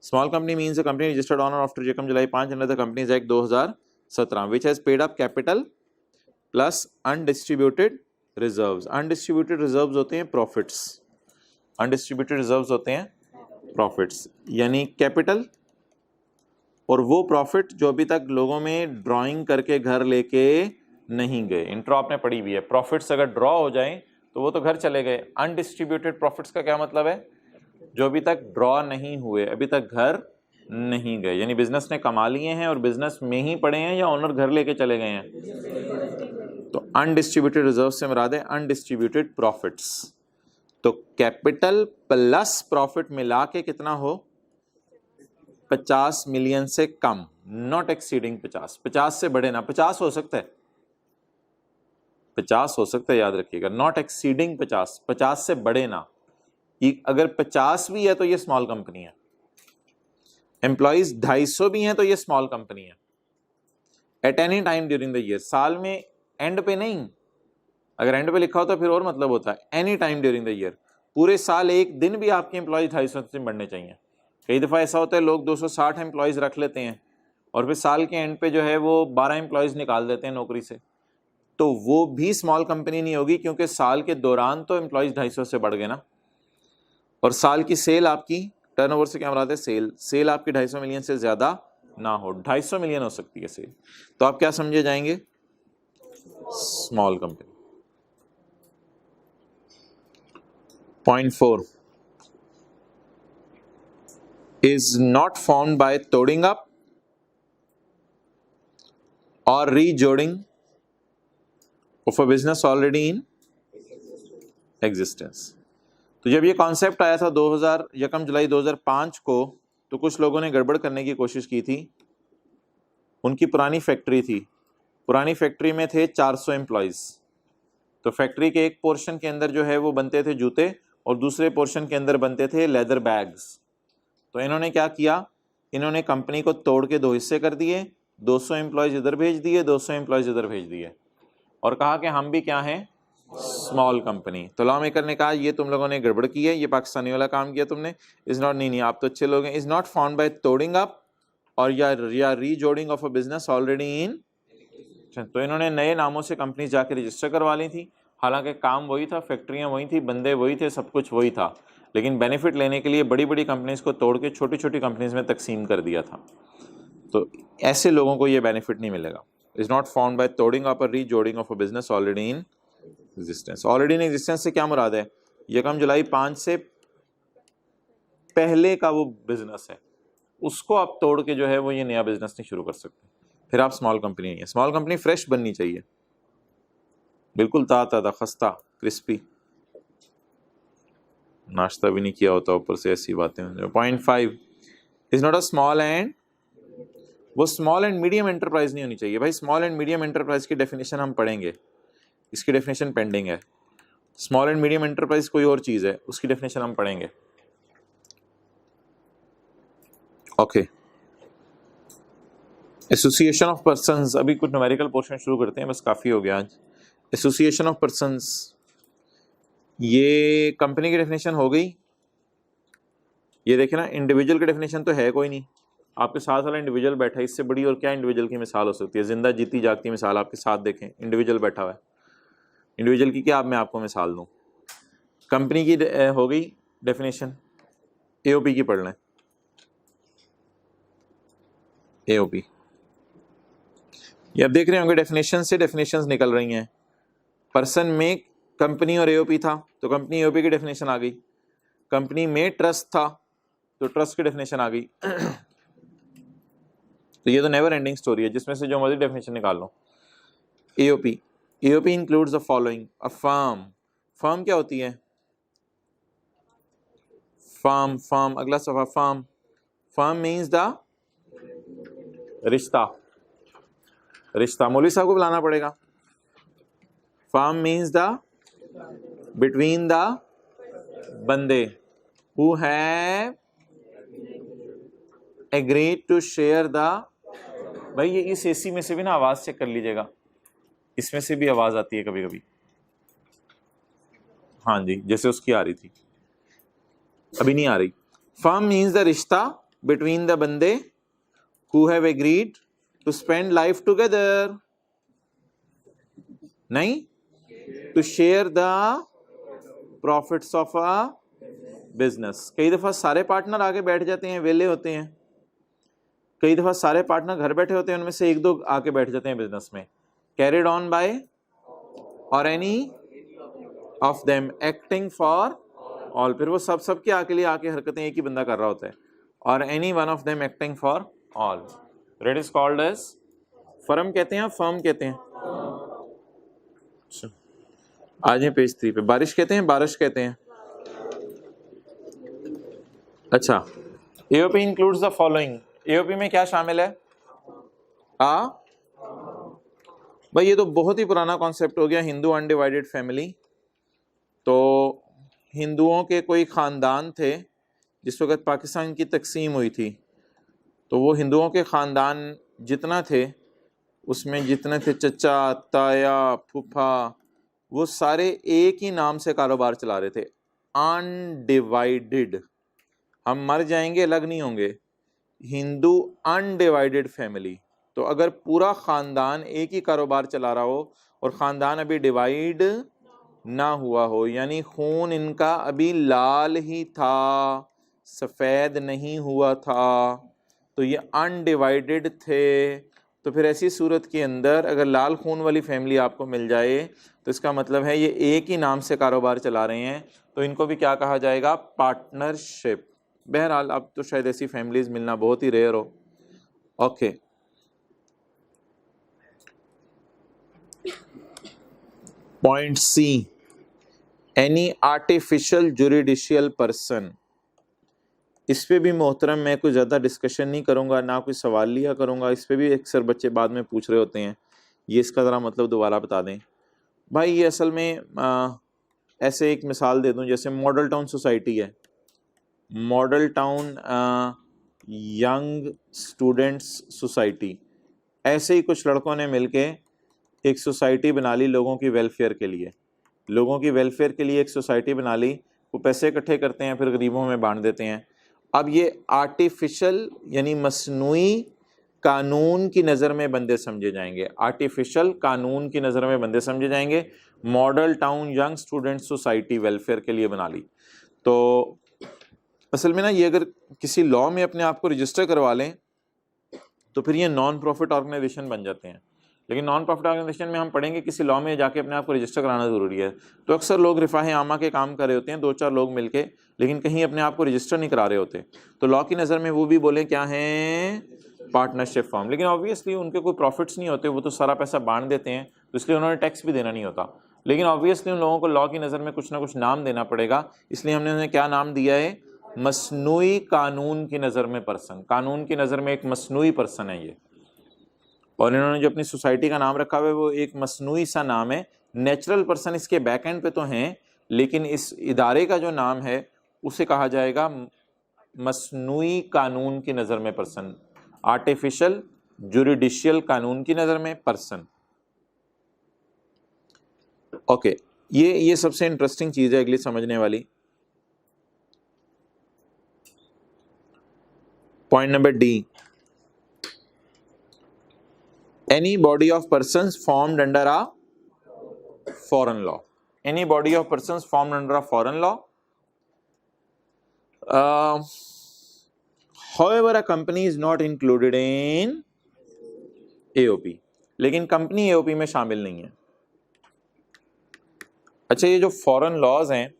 Small company means a company registered on और आफ्टर यकम जुलाई 5 under the companies act 2017 which has paid up capital plus undistributed reserves. Undistributed reserves होते हैं प्रॉफिट्स। अनडिस्ट्रीब्यूटेड रिजर्व्स होते हैं प्रॉफिट्स, यानी कैपिटल और वो प्रॉफिट जो अभी तक लोगों में ड्राइंग करके घर लेके नहीं गए। इंट्रो आपने पढ़ी हुई है, प्रॉफिट्स अगर ड्रॉ हो जाएं तो वो तो घर चले गए। अनडिस्ट्रीब्यूटेड प्रॉफिट्स का क्या मतलब है? जो अभी तक ड्रॉ नहीं हुए, अभी तक घर नहीं गए, यानी बिजनेस ने कमा लिए हैं और बिजनेस में ही पड़े हैं या ओनर घर लेके चले गए हैं। तो अनडिस्ट्रीब्यूटेड रिजर्व से मुराद है अनडिस्ट्रीब्यूटेड प्रॉफिट्स। तो कैपिटल प्लस प्रॉफिट मिला के कितना हो? 50 मिलियन से कम, नॉट एक्सीडिंग 50। 50 से बढ़े ना, 50 हो सकता है, 50 हो सकता है, याद रखिएगा, नॉट एक्सीडिंग 50, 50 से बढ़े ना। अगर 50 भी है तो ये स्मॉल कंपनी है। एम्प्लॉइज 250 भी हैं तो ये स्मॉल कंपनी है। At any time during the year, साल में एंड पे नहीं, अगर एंड पे लिखा होता फिर और मतलब होता है। Any time during the year, पूरे साल एक दिन भी आपके एम्प्लॉय 250 से बढ़ने चाहिए। कई दफ़ा ऐसा होता है लोग 260 एम्प्लॉयज़ रख लेते हैं और फिर साल के एंड पे जो है वो 12 एम्प्लॉयज़ निकाल देते हैं नौकरी से, तो वो भी स्मॉल कंपनी नहीं होगी, क्योंकि साल के दौरान तो एम्प्लॉयज़ 250 से बढ़ गए ना। और साल की सेल आपकी, टर्नओवर से क्या मुराद है? सेल आपकी 250 मिलियन से ज़्यादा ना हो, 250 मिलियन हो सकती है सेल, तो आप क्या समझे जाएंगे? Small company. Point 4 is not formed by throwing up or rejoining of a business already in existence। तो जब ये कॉन्सेप्ट आया था 2000 यकम जुलाई 2005 को, तो कुछ लोगों ने गड़बड़ करने की कोशिश की थी। उनकी पुरानी फैक्ट्री थी, पुरानी फैक्ट्री में थे 400 एम्प्लॉयज़। तो फैक्ट्री के एक पोर्शन के अंदर जो है वो बनते थे जूते और दूसरे पोर्शन के अंदर बनते थे लेदर बैग्स। तो इन्होंने क्या किया? इन्होंने कंपनी को तोड़ के 2 हिस्से कर दिए, 200 एम्प्लॉयज़ इधर भेज दिए, 200 एम्प्लॉयज़ इधर भेज दिए और कहा कि हम भी क्या हैं? Small company. तो लॉ मेकर ने कहा ये तुम लोगों ने गड़बड़ की है, ये पाकिस्तानी वाला काम किया तुमने। इज नॉट, नहीं आप तो अच्छे लोग हैं। इज नॉट फाउंड बाय तोड़िंग अप और या रीजोड़िंग of a business already in. तो इन्होंने नए नामों से कंपनी जाके रजिस्टर करवा ली थी, हालांकि काम वही था, फैक्ट्रियाँ वही थी, बंदे वही थे, सब कुछ वही था, लेकिन बेनिफिट लेने के लिए बड़ी बड़ी कंपनीज को तोड़ के छोटी छोटी कंपनीज में तकसीम कर दिया था। तो ऐसे लोगों को ये बेनिफिट नहीं मिलेगा। इज नॉट फाउंड बाय तोड़िंग अप और रीजोड़िंग of a business already in existence. Already in existence से क्या मुराद है? यकम जुलाई 5 से पहले का वो बिजनेस है, उसको आप तोड़ के जो है वो ये नया बिजनेस नहीं शुरू कर सकते, फिर आप स्मॉल कंपनी नहीं है। स्मॉल कंपनी फ्रेश बननी चाहिए, बिल्कुल ताज़ा खस्ता क्रिस्पी, नाश्ता भी नहीं किया होता ऊपर से ऐसी बातें। Point 5 is not a small and, वो स्मॉल एंड मीडियम एंटरप्राइज नहीं होनी चाहिए भाई। स्मॉल एंड मीडियम एंटरप्राइज की डेफिनेशन हम पढ़ेंगे, इसकी डेफिनेशन पेंडिंग है। स्मॉल एंड मीडियम एंटरप्राइज कोई और चीज़ है, उसकी डेफिनेशन हम पढ़ेंगे। ओके, एसोसिएशन ऑफ पर्संस, अभी कुछ न्यूमेरिकल पोर्शन शुरू करते हैं, बस काफ़ी हो गया आज। एसोसिएशन ऑफ पर्संस, ये कंपनी की डेफिनेशन हो गई। ये देखें ना, इंडिविजुअल की डेफिनेशन तो है कोई नहीं, आपके साथ वाला इंडिविजुअल बैठा है, इससे बड़ी और क्या इंडिविजुअल की मिसाल हो सकती है? जिंदा जीती जागती मिसाल आपके साथ देखें, इंडिविजुअल बैठा हुआ है। इंडिविजुअल की क्या अब मैं आपको मिसाल दूं? कंपनी की हो गई डेफिनेशन, एओपी की पढ़ लें। एओपी। ये आप देख रहे होंगे डेफिनेशन से डेफिनेशंस निकल रही हैं। पर्सन में कंपनी और एओपी था तो कंपनी एओपी की डेफिनेशन आ गई। कंपनी में ट्रस्ट था तो ट्रस्ट की डेफिनेशन आ गई। तो ये तो नेवर एंडिंग स्टोरी है, जिसमें से जो मर्जी डेफिनेशन निकाल लो। AOP, AOP includes the following. A firm, firm क्या होती है? फर्म, फर्म, अगला सफा फर्म। फर्म मीन्स द रिश्ता, रिश्ता। मौलवी साहब को बुलाना पड़ेगा। Firm means the between the बंदे who have agreed to share the. भाई ये इस एसी में से भी ना आवाज चेक कर लीजिएगा, इसमें से भी आवाज आती है कभी कभी। हाँ जी, जैसे उसकी आ रही थी, अभी नहीं आ रही। फर्म मीन्स द रिश्ता बिटवीन द बंदे who have agreed to spend life together, नहीं to share the profits of a business. कई दफा सारे पार्टनर आके बैठ जाते हैं, वेले होते हैं। कई दफा सारे पार्टनर घर बैठे होते हैं, उनमें से एक दो आके बैठ जाते हैं बिजनेस में। कैरिड ऑन बाय और any of them acting for all. फिर वो सब के आके लिए आके हरकतें एक ही बंदा कर रहा होता है। और any one of them acting for all, it is called as firm कहते हैं, फर्म कहते हैं। आज है पेज 3 पे। बारिश कहते हैं, बारिश कहते हैं। अच्छा, AOP includes the following. AOP में क्या शामिल है? आ भाई ये तो बहुत ही पुराना कॉन्सेप्ट हो गया, हिंदू अनडिवाइडेड फैमिली। तो हिंदुओं के कोई ख़ानदान थे जिस वक्त पाकिस्तान की तकसीम हुई थी, तो वो हिंदुओं के ख़ानदान जितना थे उसमें जितने थे चचा, ताया, फूफा, वो सारे एक ही नाम से कारोबार चला रहे थे, अनडिवाइडेड। हम मर जाएंगे अलग नहीं होंगे, हिंदू अनडिवाइडेड फैमिली। तो अगर पूरा ख़ानदान एक ही कारोबार चला रहा हो और ख़ानदान अभी डिवाइड ना हुआ हो, यानी खून इनका अभी लाल ही था, सफ़ेद नहीं हुआ था, तो ये अनडिवाइडेड थे। तो फिर ऐसी सूरत के अंदर अगर लाल खून वाली फैमिली आपको मिल जाए तो इसका मतलब है ये एक ही नाम से कारोबार चला रहे हैं, तो इनको भी क्या कहा जाएगा? पार्टनरशिप। बहरहाल अब तो शायद ऐसी फैमिलीज मिलना बहुत ही रेयर हो। Okay, point C, any artificial juridical person. इस पे भी मोहतरम मैं कुछ ज़्यादा डिस्कशन नहीं करूँगा, ना कोई सवाल लिया करूँगा। इस पे भी अक्सर बच्चे बाद में पूछ रहे होते हैं, ये इसका ज़रा मतलब दोबारा बता दें। भाई ये असल में ऐसे एक मिसाल दे दूं, जैसे मॉडल टाउन सोसाइटी है, model town young students society. ऐसे ही कुछ लड़कों ने मिलके एक सोसाइटी बना ली लोगों की वेलफेयर के लिए। लोगों की वेलफेयर के लिए एक सोसाइटी बना ली, वो पैसे इकट्ठे करते हैं फिर गरीबों में बांट देते हैं। अब ये आर्टिफिशियल यानी मसनूई कानून की नज़र में बंदे समझे जाएंगे, आर्टिफिशियल कानून की नज़र में बंदे समझे जाएंगे। Model town young student society welfare के लिए बना ली। तो असल में ना ये अगर किसी लॉ में अपने आप को रजिस्टर करवा लें तो फिर ये नॉन प्रॉफिट ऑर्गेनाइजेशन बन जाते हैं। लेकिन नॉन प्रॉफिट ऑर्गेनाइजेशन में हम पढ़ेंगे किसी लॉ में जाके अपने आप को रजिस्टर कराना ज़रूरी है। तो अक्सर लोग रिफाह आमा के काम कर रहे होते हैं, 2-4 लोग मिलके, लेकिन कहीं अपने आप को रजिस्टर नहीं करा रहे होते। तो लॉ की नज़र में वो भी बोले क्या हैं? Partnership form. लेकिन ऑब्वियसली उनके कोई प्रॉफिट्स नहीं होते, वो तो सारा पैसा बांट देते हैं, तो इसलिए उन्होंने टैक्स भी देना नहीं होता। लेकिन ऑब्वियसली उन लोगों को लॉ की नज़र में कुछ ना कुछ नाम देना पड़ेगा, इसलिए हमने उन्हें क्या नाम दिया है? मसनूई कानून की नज़र में पर्सन। कानून की नज़र में एक मसनूई पर्सन है ये, और इन्होंने जो अपनी सोसाइटी का नाम रखा हुआ है वो एक मसनूई सा नाम है। नेचुरल पर्सन इसके बैक एंड पे तो हैं, लेकिन इस इदारे का जो नाम है उसे कहा जाएगा मसनूई कानून की नज़र में पर्सन, आर्टिफिशियल जुरिडिशियल कानून की नज़र में पर्सन। ओके, ये सबसे इंटरेस्टिंग चीज़ है अगली समझने वाली। Point number D, any body of persons formed under a foreign law. Any body of persons formed under a foreign law. However, a company is not included in AOP, लेकिन company AOP में शामिल नहीं है। अच्छा, ये जो foreign laws हैं,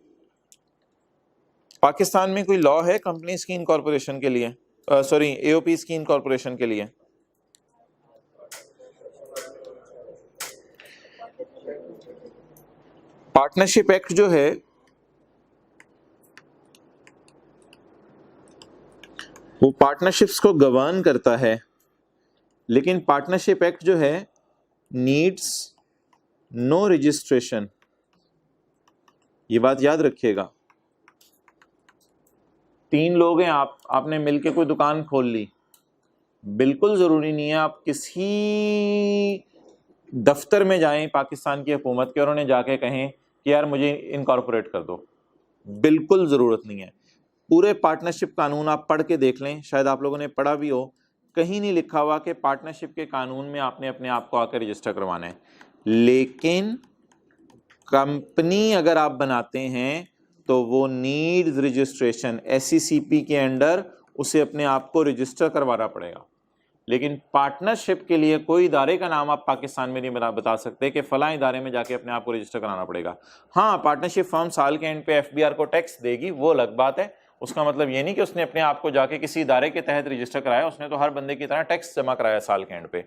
पाकिस्तान में कोई लॉ है कंपनीज की इनकॉर्पोरेशन के लिए, सॉरी AOPs की इनकॉर्पोरेशन के लिए? पार्टनरशिप एक्ट जो है वो पार्टनरशिप्स को गवर्न करता है, लेकिन पार्टनरशिप एक्ट जो है नीड्स नो रजिस्ट्रेशन। ये बात याद रखिएगा। 3 लोग हैं, आपने मिलके कोई दुकान खोल ली, बिल्कुल ज़रूरी नहीं है आप किसी दफ्तर में जाएं पाकिस्तान की हुकूमत के और उन्हें जाके कहें कि यार मुझे इनकॉर्पोरेट कर दो, बिल्कुल ज़रूरत नहीं है। पूरे पार्टनरशिप कानून आप पढ़ के देख लें, शायद आप लोगों ने पढ़ा भी हो, कहीं नहीं लिखा हुआ कि पार्टनरशिप के कानून में आपने अपने आप को आकर रजिस्टर करवाना है। लेकिन कंपनी अगर आप बनाते हैं तो वो नीड्स रजिस्ट्रेशन, SECP के अंडर उसे अपने आप को रजिस्टर करवाना पड़ेगा। लेकिन पार्टनरशिप के लिए कोई इदारे का नाम आप पाकिस्तान में नहीं बता सकते कि फलां इदारे में जाके अपने आप को रजिस्टर कराना पड़ेगा। हाँ, पार्टनरशिप फर्म साल के एंड पे FBR को टैक्स देगी, वो अलग बात है। उसका मतलब ये नहीं कि उसने अपने आप को जाके किसी इदारे के तहत रजिस्टर कराया, उसने तो हर बंदे की तरह टैक्स जमा कराया साल के एंड पे।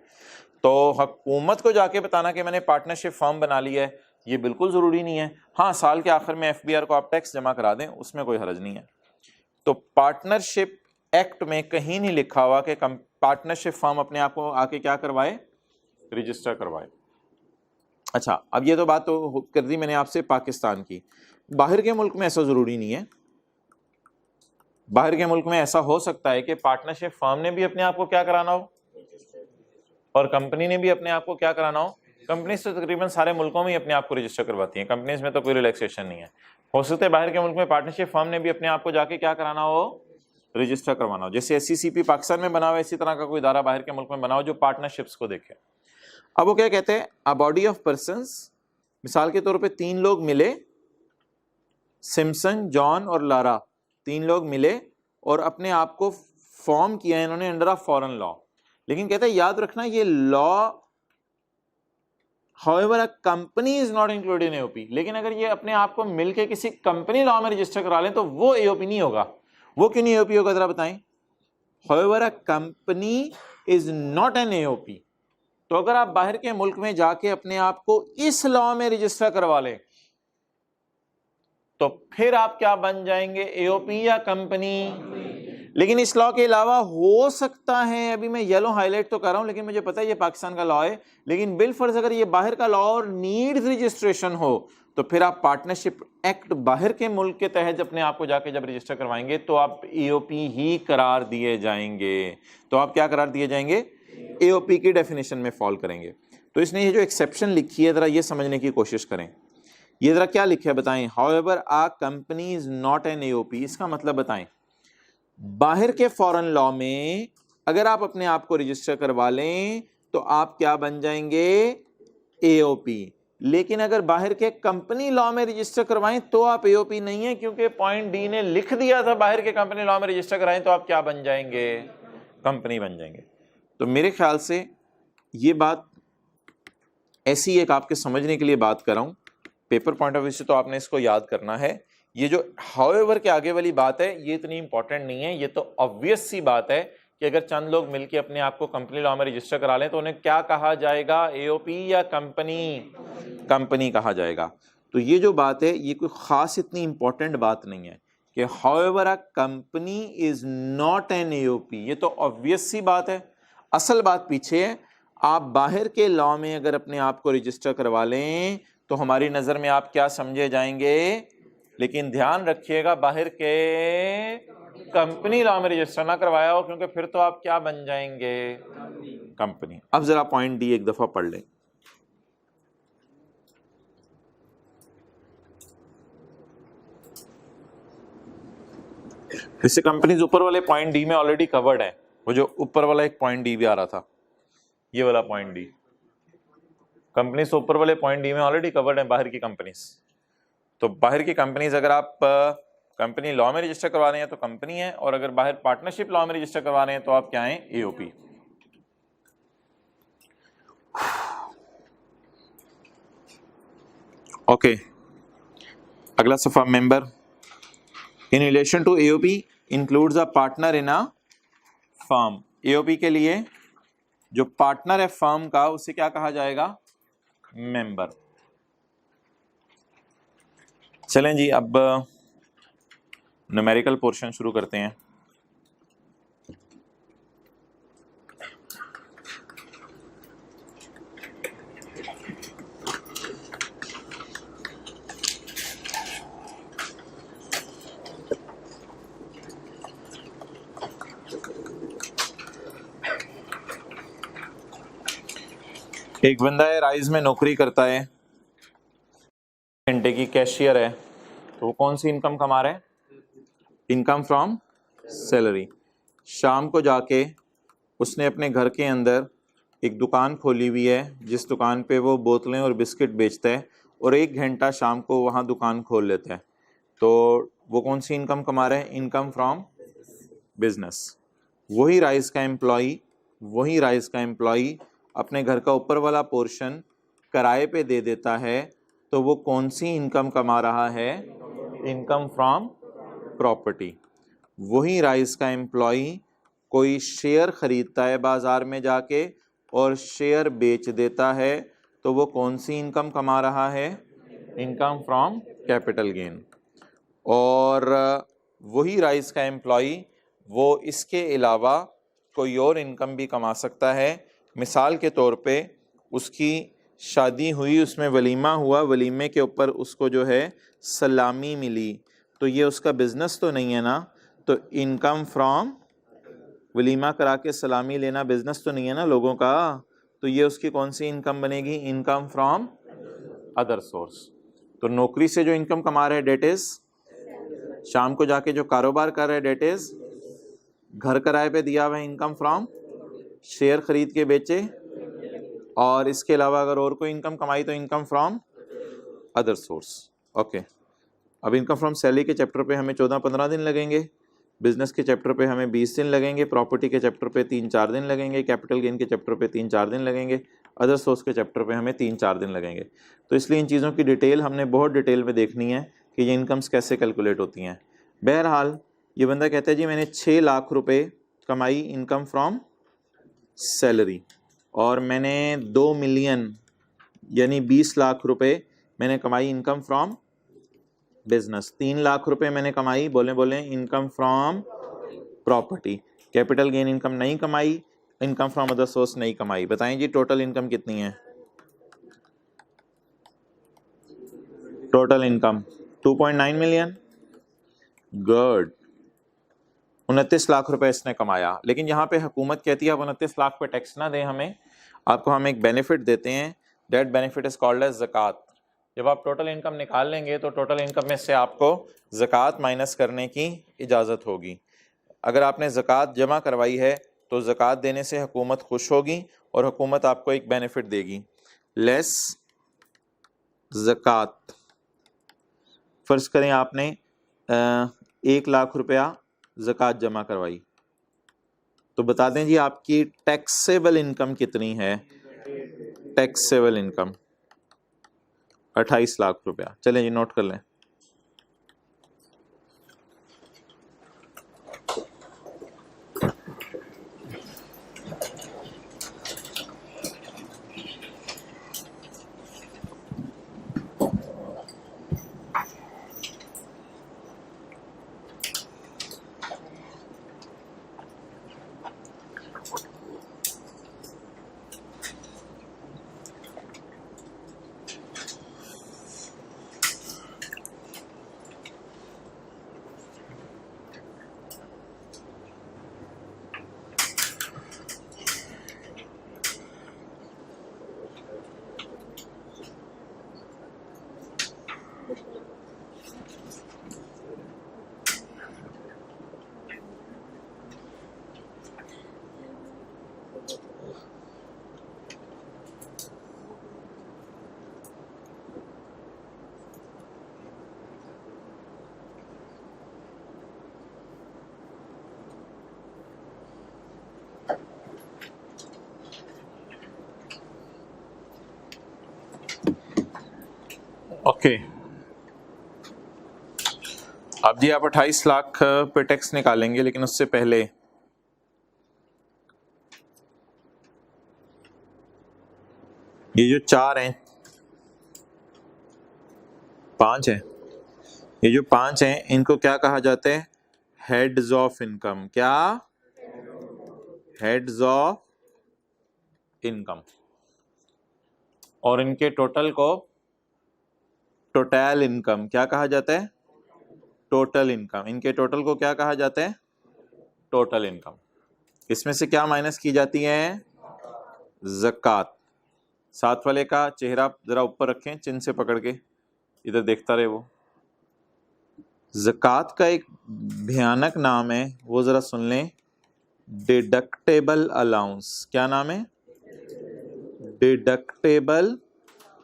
तो हुकूमत को जाके बताना कि मैंने पार्टनरशिप फर्म बना ली है, ये बिल्कुल ज़रूरी नहीं है। हाँ, साल के आखिर में FBR को आप टैक्स जमा करा दें, उसमें कोई हर्ज नहीं है। तो पार्टनरशिप एक्ट में कहीं नहीं लिखा हुआ कि पार्टनरशिप फर्म अपने आप को आके क्या करवाए, रजिस्टर करवाए। अच्छा, अब ये तो बात तो कर दी मैंने आपसे पाकिस्तान की। बाहर के मुल्क में ऐसा ज़रूरी नहीं है। बाहर के मुल्क में ऐसा हो सकता है कि पार्टनरशिप फर्म ने भी अपने आप को क्या कराना हो और कंपनी ने भी अपने आप को क्या कराना हो। कंपनीज तो तकरीबन सारे मुल्कों में ही अपने आप को रजिस्टर करवाती हैं, कंपनीज में तो कोई रिलैक्सेशन नहीं है। हो सकता है बाहर के मुल्क में पार्टनरशिप फर्म ने भी अपने आप को जाके क्या कराना हो, रजिस्टर करवाना हो। जैसे SECP पाकिस्तान में बना हुआ, इसी तरह का कोई इदारा बाहर के मुल्क में बना हो जो पार्टनरशिप्स को देखे। अब वो क्या कहते हैं, अ बॉडी ऑफ पर्संस, मिसाल के तौर पे 3 लोग मिले, सिम्पसन, जॉन और लारा, 3 लोग मिले और अपने आप को फॉर्म किया इन्होंने अंडर अ फॉरेन लॉ। लेकिन कहते हैं याद रखना ये law However, a company is not included in AOP, लेकिन अगर ये अपने आप को मिलके किसी कंपनी लॉ में रजिस्टर करा लें तो वो AOP नहीं होगा। वो क्यों नहीं AOP होगा जरा बताएं। However, a company is not an AOP। तो अगर आप बाहर के मुल्क में जाके अपने आप को इस लॉ में रजिस्टर करवा लें तो फिर आप क्या बन जाएंगे, AOP या कंपनी। लेकिन इस लॉ के अलावा हो सकता है, अभी मैं येलो हाईलाइट तो कर रहा हूं लेकिन मुझे पता है ये पाकिस्तान का लॉ है, लेकिन बिल फर्ज अगर ये बाहर का लॉ और नीड्स रजिस्ट्रेशन हो तो फिर आप पार्टनरशिप एक्ट बाहर के मुल्क के तहत अपने आप को जाके जब रजिस्टर करवाएंगे तो आप AOP ही करार दिए जाएंगे। तो आप क्या करार दिए जाएंगे, AOP की डेफिनेशन में फॉल करेंगे। तो इसने ये जो एक्सेप्शन लिखी है जरा ये समझने की कोशिश करें। ये जरा क्या लिखा है बताएं, however a company is not an AOP, इसका मतलब बताएं। बाहर के फॉरेन लॉ में अगर आप अपने आप को रजिस्टर करवा लें तो आप क्या बन जाएंगे, AOP। लेकिन अगर बाहर के कंपनी लॉ में रजिस्टर करवाएं तो आप AOP नहीं है, क्योंकि पॉइंट डी ने लिख दिया था बाहर के कंपनी लॉ में रजिस्टर कराएं तो आप क्या बन जाएंगे, कंपनी बन जाएंगे। तो मेरे ख्याल से ये बात ऐसी एक आपके समझने के लिए बात कर रहा हूं, पेपर पॉइंट ऑफ व्यू से तो आपने इसको याद करना है। ये जो हाउएवर के आगे वाली बात है ये इतनी इंपॉर्टेंट नहीं है, ये तो ऑब्वियस सी बात है कि अगर चंद लोग मिलकर अपने आप को कंपनी लॉ में रजिस्टर करा लें तो उन्हें क्या कहा जाएगा, AOP या कंपनी, कंपनी कहा जाएगा। तो ये जो बात है ये कोई खास इतनी इंपॉर्टेंट बात नहीं है कि however a company is not an AOP, ये तो ऑब्वियस सी बात है। असल बात पीछे है, आप बाहर के लॉ में अगर अपने आप को रजिस्टर करवा लें तो हमारी नजर में आप क्या समझे जाएंगे, लेकिन ध्यान रखिएगा बाहर के कंपनी लॉ में रजिस्टर ना करवाया हो, क्योंकि फिर तो आप क्या बन जाएंगे, कंपनी। अब जरा पॉइंट डी एक दफा पढ़ लें। इससे कंपनीज ऊपर वाले पॉइंट डी में ऑलरेडी कवर्ड है, वो जो ऊपर वाला एक पॉइंट डी भी आ रहा था, ये वाला पॉइंट डी, कंपनीज तो ऊपर वाले पॉइंट डी में ऑलरेडी कवर्ड है बाहर की कंपनीज। तो बाहर की कंपनीज अगर आप कंपनी लॉ में रजिस्टर करवा रहे हैं तो कंपनी है, और अगर बाहर पार्टनरशिप लॉ में रजिस्टर करवा रहे हैं तो आप क्या हैं, एओपी। ओके, अगला सफा, member in relation to AOP includes a partner in a firm. AOP के लिए जो पार्टनर है फर्म का उसे क्या कहा जाएगा, मेंबर। चलें जी, अब न्यूमेरिकल पोर्शन शुरू करते हैं। एक बंदा है राइज में नौकरी करता है, घंटे की कैशियर है, तो वो कौन सी इनकम कमा रहा है, इनकम फ्रॉम सैलरी। शाम को जाके उसने अपने घर के अंदर एक दुकान खोली हुई है जिस दुकान पे वो बोतलें और बिस्किट बेचता है, और 1 घंटा शाम को वहाँ दुकान खोल लेता है, तो वो कौन सी इनकम कमा रहा है, इनकम फ्रॉम बिजनेस। वही राइज का एम्प्लॉई अपने घर का ऊपर वाला पोर्शन किराए पे दे देता है, तो वो कौन सी इनकम कमा रहा है, इनकम फ्रॉम प्रॉपर्टी। वही राइज का एम्प्लॉई कोई शेयर खरीदता है बाजार में जाके और शेयर बेच देता है, तो वो कौन सी इनकम कमा रहा है, इनकम फ्रॉम कैपिटल गेन। और वही राइज का एम्प्लॉई वो इसके अलावा कोई और इनकम भी कमा सकता है। मिसाल के तौर पे उसकी शादी हुई, उसमें वलीमा हुआ, वलीमे के ऊपर उसको जो है सलामी मिली, तो ये उसका बिजनेस तो नहीं है ना, तो इनकम फ्रॉम वलीमा करा के सलामी लेना बिजनेस तो नहीं है ना लोगों का, तो ये उसकी कौन सी इनकम बनेगी, इनकम फ्रॉम अदर सोर्स। तो नौकरी से जो इनकम कमा रहे हैं डेट इज, शाम को जाके जो कारोबार कर रहे हैं डेट इज, घर किराए पे दिया हुआ इनकम फ्रॉम, शेयर खरीद के बेचे, और इसके अलावा अगर और कोई इनकम कमाई तो income from other source. Okay, अब इनकम फ्रॉम सैलरी के चैप्टर पे हमें 14-15 दिन लगेंगे, बिजनेस के चैप्टर पे हमें 20 दिन लगेंगे, प्रॉपर्टी के चैप्टर पे 3-4 दिन लगेंगे, कैपिटल गेन के चैप्टर पे 3-4 दिन लगेंगे, अदर सोर्स के चैप्टर पे हमें 3-4 दिन लगेंगे। तो इसलिए इन चीज़ों की डिटेल हमने बहुत डिटेल में देखनी है कि ये इनकम्स कैसे कैलकुलेट होती हैं। बहरहाल ये बंदा कहता है जी मैंने 6 लाख रुपए कमाई इनकम फ्रॉम सैलरी, और मैंने 2 मिलियन यानी 20 लाख रुपए मैंने कमाई इनकम फ्रॉम बिजनेस, 3 लाख रुपए मैंने कमाई, बोले income from property, capital gain income नहीं कमाई, इनकम फ्रॉम अदर सोर्स नहीं कमाई। बताएं जी टोटल इनकम कितनी है, total income 2.9 million. Good, 29 lakh रुपए इसने कमाया। लेकिन यहाँ पे हुकूमत कहती है आप 29 लाख पे टैक्स ना दें हमें, आपको हम एक बेनिफिट देते हैं, that benefit is called as ज़कात। जब आप टोटल इनकम निकाल लेंगे तो टोटल इनकम में से आपको ज़कात माइनस करने की इजाज़त होगी। अगर आपने ज़कात जमा करवाई है तो ज़कात देने से हुकूमत खुश होगी और हुकूमत आपको एक बेनिफिट देगी, लेस ज़कात। फ़र्ज़ करें आपने 1 लाख रुपया ज़कात जमा करवाई, तो बता दें जी आपकी टैक्सेबल इनकम कितनी है, टैक्सेबल इनकम 28 लाख रुपया। चलें जी नोट कर लें। ओके, अब जी आप 28 लाख पे टैक्स निकालेंगे, लेकिन उससे पहले ये जो 4 हैं, 5 हैं, ये जो 5 हैं इनको क्या कहा जाता है? Heads of income. क्या? Heads of income. और इनके टोटल को टोटल इनकम क्या कहा जाता है? Total income. इनके टोटल को क्या कहा जाता है? Total income. इसमें से क्या माइनस की जाती है? ज़कात। साथ वाले का चेहरा जरा ऊपर रखें, चिन्ह से पकड़ के, इधर देखता रहे वो। ज़कात का एक भयानक नाम है, वो जरा सुन लें, डिडक्टेबल अलाउंस। क्या नाम है? Deductible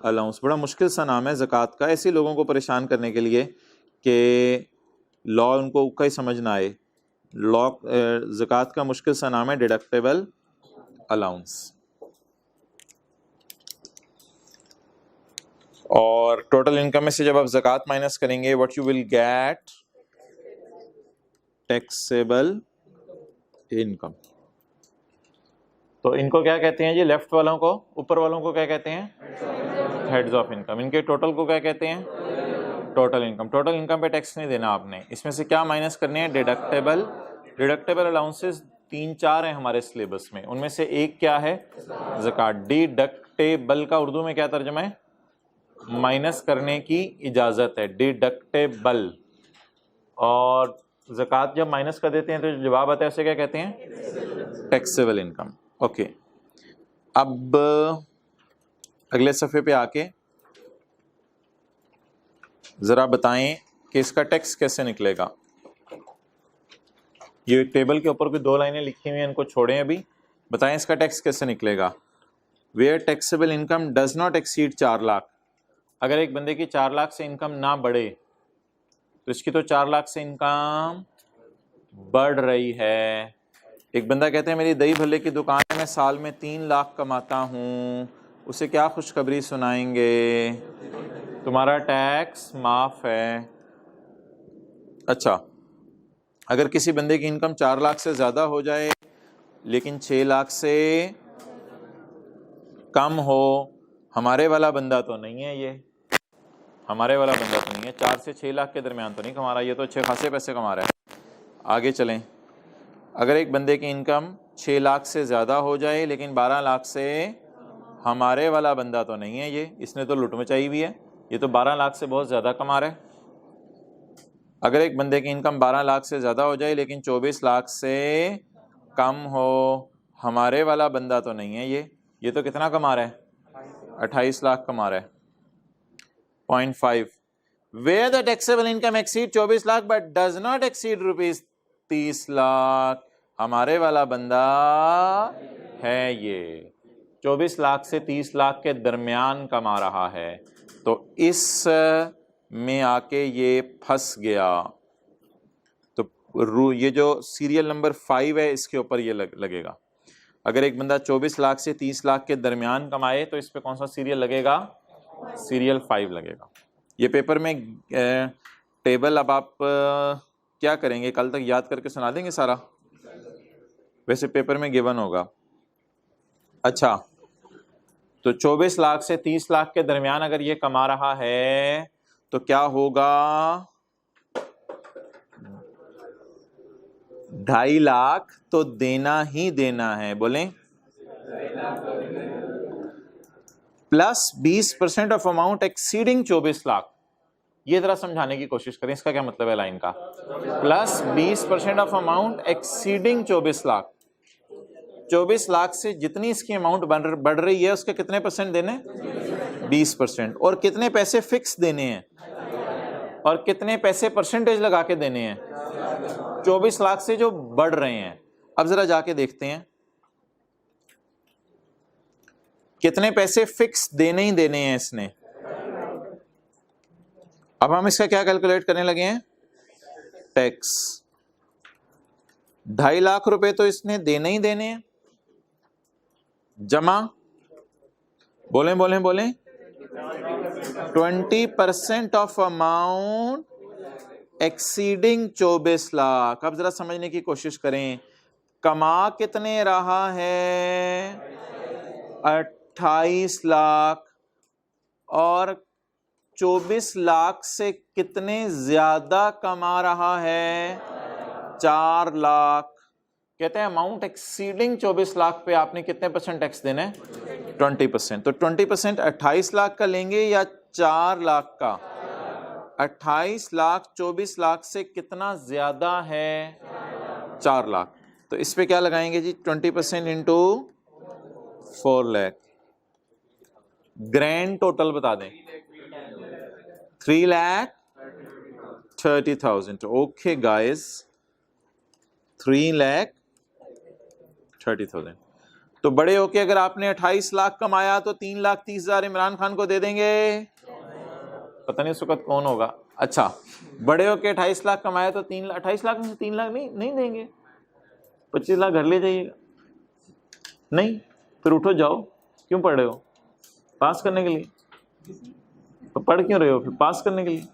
allowance. बड़ा मुश्किल सा नाम है ज़कात का, ऐसे लोगों को परेशान करने के लिए कि लॉ उनको उक्का ही समझ ना आए। लॉ ज़कात का मुश्किल सा नाम है डिडक्टेबल अलाउंस। और टोटल इनकम में से जब आप ज़कात माइनस करेंगे, what you will get? Taxable income. तो इनको क्या कहते हैं जी? लेफ्ट वालों को, ऊपर वालों को क्या कहते हैं? Heads of income. इनके टोटल को क्या कहते हैं? Total income. टोटल इनकम पे टैक्स नहीं देना आपने। इसमें से क्या माइनस करने हैं? डिडक्टेबल। डिडक्टेबल अलाउंसेस 3-4 हैं हमारे सिलेबस में, उनमें से एक क्या है? ज़कात। डिडक्टेबल का उर्दू में क्या तर्जुमा है? माइनस करने की इजाजत है, डिडक्टेबल। और ज़कात जब माइनस कर देते हैं तो जो जवाब आता है उसे क्या कहते हैं? Taxable income. ओके, अब अगले सफ़े पे आके ज़रा बताएं कि इसका टैक्स कैसे निकलेगा। ये टेबल के ऊपर भी 2 लाइनें लिखी हुई हैं, इनको छोड़ें अभी। बताएं इसका टैक्स कैसे निकलेगा। Where taxable income does not exceed 4 lakh. अगर एक बंदे की 4 लाख से इनकम ना बढ़े तो इसकी तो 4 लाख से इनकम बढ़ रही है। एक बंदा कहते हैं मेरी दही भल्ले की दुकान है, मैं साल में 3 लाख कमाता हूँ, उसे क्या खुशखबरी सुनाएंगे? तुम्हारा टैक्स माफ है। अच्छा, अगर किसी बंदे की इनकम 4 लाख से ज़्यादा हो जाए लेकिन 6 लाख से कम हो, हमारे वाला बंदा तो नहीं है, ये हमारे वाला बंदा तो नहीं है। 4 से 6 लाख के दरमियान तो नहीं कमा रहा, ये तो अच्छे खासे पैसे कमा रहा है। आगे चलें, अगर एक बंदे की इनकम 6 लाख से ज़्यादा हो जाए लेकिन 12 लाख से, हमारे वाला बंदा तो नहीं है ये, इसने तो लुट मचाई हुई है, ये तो 12 लाख से बहुत ज़्यादा कमा रहा है। अगर एक बंदे की इनकम 12 लाख से ज़्यादा हो जाए लेकिन 24 लाख से कम हो, हमारे वाला बंदा तो नहीं है ये तो कितना कमा रहा है? 28 लाख कमा रहा है। Point 5, where the taxable income exceed 24 lakh but does not exceed rupees 30 lakh, हमारे वाला बंदा है ये 24 लाख से 30 लाख के दरमियान कमा रहा है। तो इस में आके ये फंस गया। तो ये जो सीरियल नंबर 5 है इसके ऊपर ये लगेगा। अगर एक बंदा 24 लाख से 30 लाख के दरमियान कमाए तो इस पे कौन सा सीरियल लगेगा? सीरियल 5 लगेगा। ये पेपर में टेबल अब आप क्या करेंगे, कल तक याद करके सुना देंगे सारा? वैसे पेपर में गिवन होगा। अच्छा, तो 24 लाख से 30 लाख के दरमियान अगर ये कमा रहा है तो क्या होगा? 2.5 लाख तो देना ही देना है, बोलें, plus 20% of amount exceeding 24 lakh. ये जरा समझाने की कोशिश करें, इसका क्या मतलब है लाइन का? Plus 20% of amount exceeding 24 lakh. 24 lakh से जितनी इसकी अमाउंट बढ़ रही है उसके कितने परसेंट देने? 20%। और कितने पैसे फिक्स देने हैं और कितने पैसे परसेंटेज लगा के देने हैं? 24 लाख से जो बढ़ रहे हैं। अब जरा जाके देखते हैं कितने पैसे फिक्स देने ही देने हैं इसने। अब हम इसका क्या कैलकुलेट करने लगे हैं? टैक्स। 2.5 लाख रुपए तो इसने देने ही देने हैं, जमा, बोलें बोलें बोलें, 20% ऑफ अमाउंट एक्सीडिंग 24 लाख। अब जरा समझने की कोशिश करें, कमा कितने रहा है 28 लाख, और 24 लाख से कितने ज्यादा कमा रहा है 4 लाख। कहते हैं अमाउंट एक्सीडिंग 24 लाख पे आपने कितने % टैक्स देना है 20%। तो 20% 28 लाख का लेंगे या 4 लाख का? 28 लाख 24 लाख से कितना ज्यादा है 4 लाख। तो इस पे क्या लगाएंगे जी 20% इंटू 4 लाख। ग्रैंड टोटल बता दें 3,30,000। Okay guys 3,30,000। तो बड़े होके अगर आपने 28 लाख कमाया तो 3,30,000 इमरान खान को दे देंगे। पता नहीं उस वक्त कौन होगा। अच्छा बड़े होके 28 लाख कमाया तो 28 लाख में से 3 लाख नहीं देंगे, 25 लाख घर ले जाइएगा। नहीं फिर उठो जाओ, क्यों पढ़ रहे हो? पास करने के लिए। तो पढ़ क्यों रहे हो फिर? पास करने के लिए।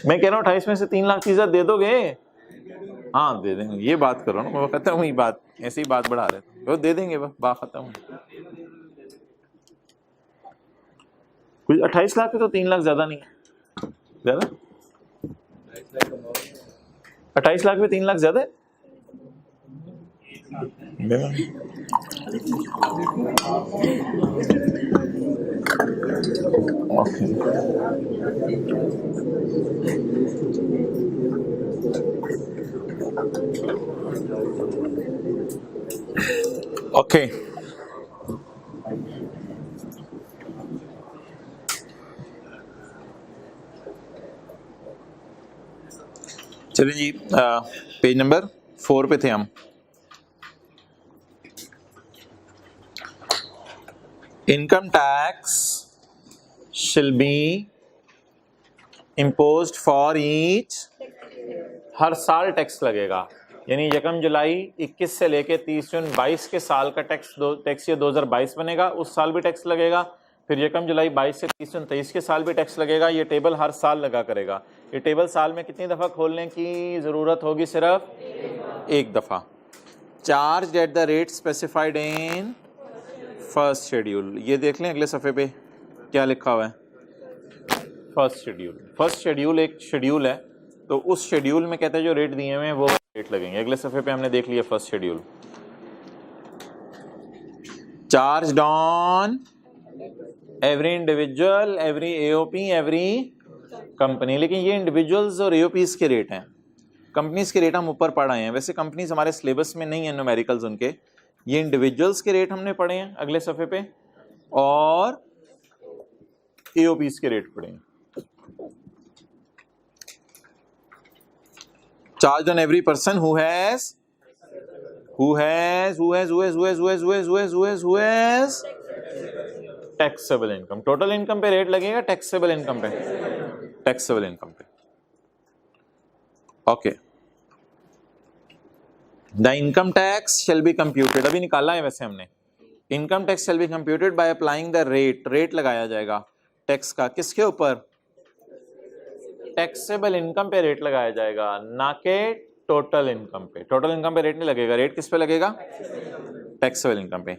मैं कह रहा हूँ 28 में से 3,30,000 दे दोगे? हाँ दे देंगे, ये बात करो ना, मैं कहता हूँ ये बात ऐसे ही बात बढ़ा रहे थे, वो दे देंगे, बस बात खत्म। कुछ 28 लाख है तो 3 लाख ज्यादा नहीं है, ज्यादा 28 लाख में 3 लाख ज्यादा है। ओके चलिए जी, पेज नंबर 4 पे थे हम। इनकम टैक्स शिल बी इम्पोज्ड फॉर ईच। हर साल टैक्स लगेगा, यानी 1 जुलाई 21 से लेके 30 जून 22 के साल का टैक्स ये 2022 बनेगा, उस साल भी टैक्स लगेगा। फिर 1 जुलाई 22 से 30 जून 23 के साल भी टैक्स लगेगा। ये टेबल हर साल लगा करेगा। ये टेबल साल में कितनी दफ़ा खोलने की ज़रूरत होगी? सिर्फ एक दफ़ा। Charge at the rate specified in first schedule. ये देख लें अगले सफ़े पे क्या लिखा हुआ है। फर्स्ट शेड्यूल एक शेड्यूल है, तो उस शेड्यूल में कहते हैं जो रेट दिए हुए हैं वो रेट लगेंगे। अगले सफ़े पे हमने देख लिया first schedule. Charge on every individual, every AOP, every company. लेकिन ये इंडिविजुअल्स और एओपीज के रेट हैं, कंपनीज के रेट हम ऊपर पढ़ आए हैं। वैसे कंपनीज हमारे सिलेबस में नहीं है न्यूमेरिकल्स उनके। ये इंडिविजुअल्स के रेट हमने पढ़े हैं अगले सफ़े पे, और एओपीज के रेट पढ़े हैं। Charge on every person who has taxable income. Total income पे रेट लगेगा, टैक्सेबल इनकम पे, टैक्सेबल इनकम पे। Okay, the income tax shall be computed, अभी निकाला है वैसे हमने। Income tax shall be computed by applying the rate. Rate लगाया जाएगा टैक्स का, किसके ऊपर? टैक्सेबल इनकम पे रेट लगाया जाएगा, ना के टोटल इनकम पे। टोटल इनकम पे रेट नहीं लगेगा, रेट किस पे लगेगा? टैक्सेबल इनकम पे।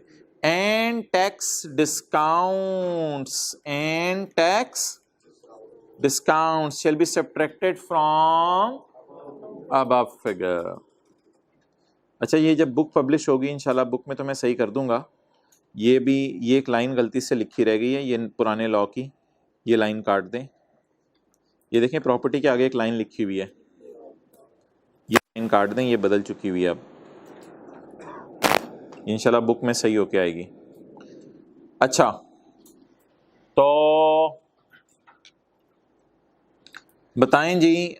And tax discounts shell be subtracted from above figure. अच्छा, ये जब बुक पब्लिश होगी इंशाल्लाह, बुक में तो मैं सही कर दूंगा। ये एक लाइन गलती से लिखी रह गई है, ये पुराने लॉ की, ये लाइन काट दें। ये देखें प्रॉपर्टी के आगे एक लाइन लिखी हुई है, ये लाइन काट दें, ये बदल चुकी हुई है। अब इंशाल्लाह बुक में सही होके आएगी। अच्छा, तो बताएं जी,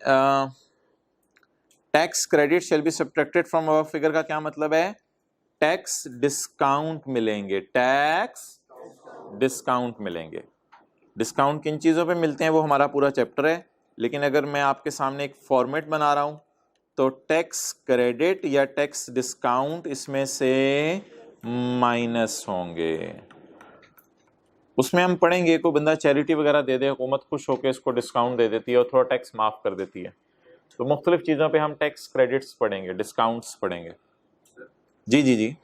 tax credit shall be subtracted from above figure का क्या मतलब है? टैक्स डिस्काउंट मिलेंगे, टैक्स डिस्काउंट मिलेंगे। डिस्काउंट किन चीज़ों पे मिलते हैं वो हमारा पूरा चैप्टर है, लेकिन अगर मैं आपके सामने एक फॉर्मेट बना रहा हूं तो टैक्स क्रेडिट या टैक्स डिस्काउंट इसमें से माइनस होंगे। उसमें हम पढ़ेंगे कोई बंदा चैरिटी वगैरह दे दे, हुकूमत खुश होकर इसको डिस्काउंट दे देती है और थोड़ा टैक्स माफ़ कर देती है। तो मुख्तलिफ चीज़ों पे हम टैक्स क्रेडिट्स पढ़ेंगे, डिस्काउंट्स पढ़ेंगे। जी जी जी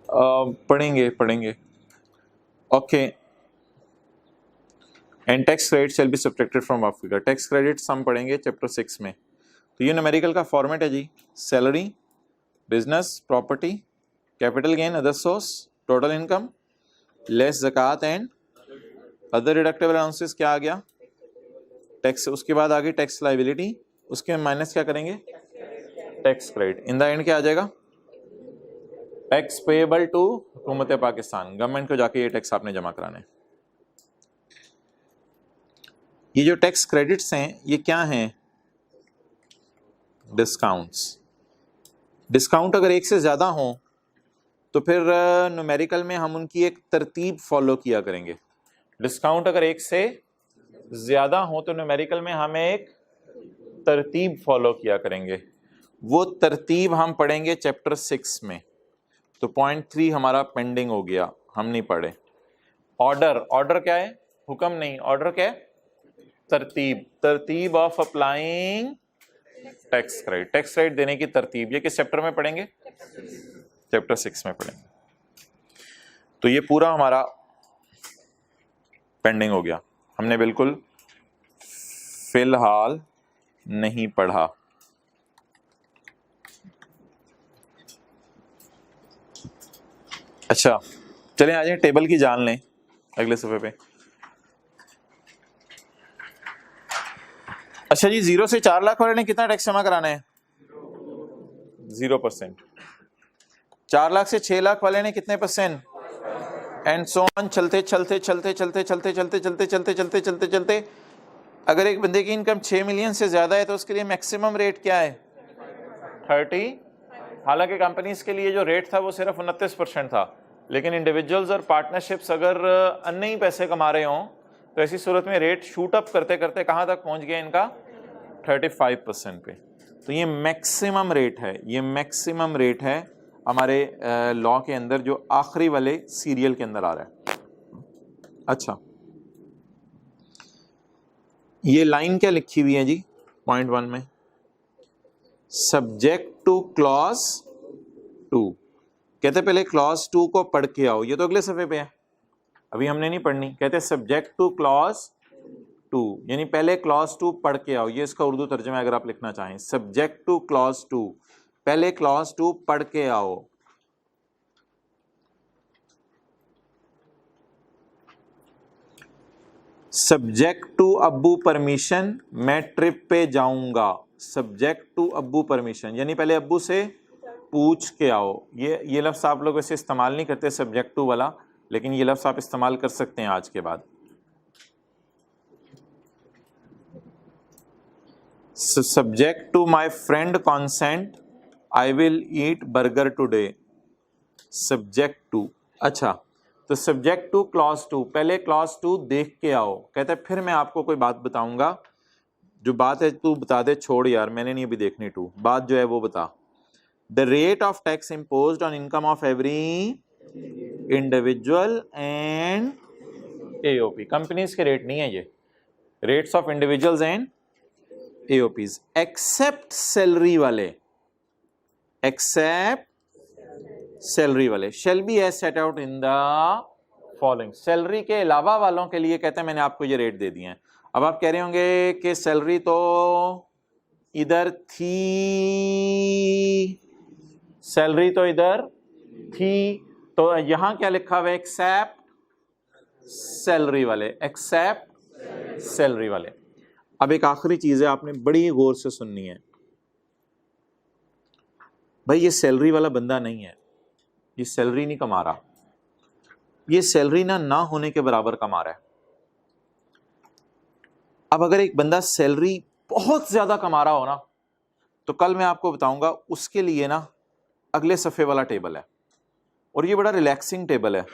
पढ़ेंगे। Okay, and tax credit shall be subtracted from work figure. Tax credits हम पढ़ेंगे चैप्टर 6 में। तो ये न्यूमेरिकल का फॉर्मेट है जी, salary, business, property, capital gain, other source, total income, less ज़कात एंड अदर डिडक्टेबल अलाउंसेस। क्या आ गया? टैक्स। उसके बाद आगे टैक्स लाइबिलिटी, उसके माइनस क्या करेंगे? Tax credit. In the end क्या आ जाएगा? टैक्स पेएबल टू हुकूमत पाकिस्तान, गवर्नमेंट को जाके ये टैक्स आपने जमा कराने। ये जो टैक्स क्रेडिट्स हैं ये क्या हैं? डिस्काउंट्स। डिस्काउंट अगर एक से ज़्यादा हो तो फिर न्यूमेरिकल में हम उनकी एक तरतीब फॉलो किया करेंगे। डिस्काउंट अगर एक से ज़्यादा हो तो न्यूमेरिकल में हम एक तरतीब फॉलो किया करेंगे। वो तरतीब हम पढ़ेंगे चैप्टर 6 में। तो पॉइंट 3 हमारा पेंडिंग हो गया, हम नहीं पढ़े। ऑर्डर, ऑर्डर क्या है? हुक्म नहीं, ऑर्डर क्या है? तरतीब। तरतीब of applying tax credit, tax credit देने की तरतीब। ये किस चैप्टर में पढ़ेंगे? चैप्टर 6 में पढ़ेंगे। तो ये पूरा हमारा पेंडिंग हो गया, हमने बिल्कुल फिलहाल नहीं पढ़ा। अच्छा चलें आ जाए टेबल की जान लें अगले सफ़े पे। अच्छा जी, 0 से 4 लाख वाले ने कितना टैक्स जमा कराना है? 0%। 4 लाख से 6 लाख वाले ने कितने परसेंट? एंड सो ऑन, चलते चलते चलते चलते चलते चलते चलते चलते चलते चलते चलते अगर एक बंदे की इनकम 6 मिलियन से ज्यादा है तो उसके लिए मैक्सिमम रेट क्या है? 30। हालांकि कंपनीज के लिए जो रेट था वो सिर्फ 29% था, लेकिन इंडिविजुअल्स और पार्टनरशिप्स अगर अन्य ही पैसे कमा रहे हों तो ऐसी सूरत में रेट शूट अप करते करते कहाँ तक पहुँच गया इनका? 35% पे। तो ये मैक्सिमम रेट है, ये मैक्सिमम रेट है हमारे लॉ के अंदर जो आखिरी वाले सीरियल के अंदर आ रहा है। अच्छा, ये लाइन क्या लिखी हुई है जी पॉइंट 1 में? Subject two clause 2। कहते पहले क्लॉज 2 को पढ़ के आओ, ये तो अगले सफ़े पे है, अभी हमने नहीं पढ़नी। कहते सब्जेक्ट टू क्लॉज 2, यानी पहले क्लॉज 2 पढ़ के आओ। ये इसका उर्दू तर्जुमा अगर आप लिखना चाहें, सब्जेक्ट टू क्लॉज 2, पहले क्लॉज 2 पढ़ के आओ। सब्जेक्ट टू अब्बू परमिशन, मैं ट्रिप पे जाऊंगा। सब्जेक्ट टू अब्बू परमिशन यानी पहले अब्बू से पूछ के आओ। ये लफ्ज़ आप लोग वैसे इस्तेमाल नहीं करते सब्जेक्ट टू वाला, लेकिन ये लफ्ज़ आप इस्तेमाल कर सकते हैं आज के बाद। Subject to my friend consent I will eat burger today. Subject to. अच्छा, तो सब्जेक्ट टू क्लॉज 2, पहले क्लॉज 2 देख के आओ। कहते हैं फिर मैं आपको कोई बात बताऊंगा, जो बात है तू बता दे, छोड़ यार मैंने नहीं अभी देखनी। टू बात जो है वो बता। The rate of tax imposed on income of every individual and AOP. Companies के रेट नहीं है ये, rates of individuals and AOPs, except salary वाले, एक्सेप्ट सैलरी वाले। Shall be as set out in the following. Salary के अलावा वालों के लिए कहते हैं मैंने आपको ये रेट दे दिए हैं। अब आप कह रहे होंगे कि सैलरी तो इधर थी, सैलरी तो इधर थी, तो यहां क्या लिखा हुआ है? एक्सेप्ट सैलरी वाले, एक्सेप्ट सैलरी वाले। अब एक आखिरी चीज है, आपने बड़ी गौर से सुननी है भाई। ये सैलरी वाला बंदा नहीं है, ये सैलरी नहीं कमा रहा, ये सैलरी ना होने के बराबर कमा रहा है। अब अगर एक बंदा सैलरी बहुत ज्यादा कमा रहा हो ना, तो कल मैं आपको बताऊंगा उसके लिए ना अगले सफ़े वाला टेबल है, और ये बड़ा रिलैक्सिंग टेबल है।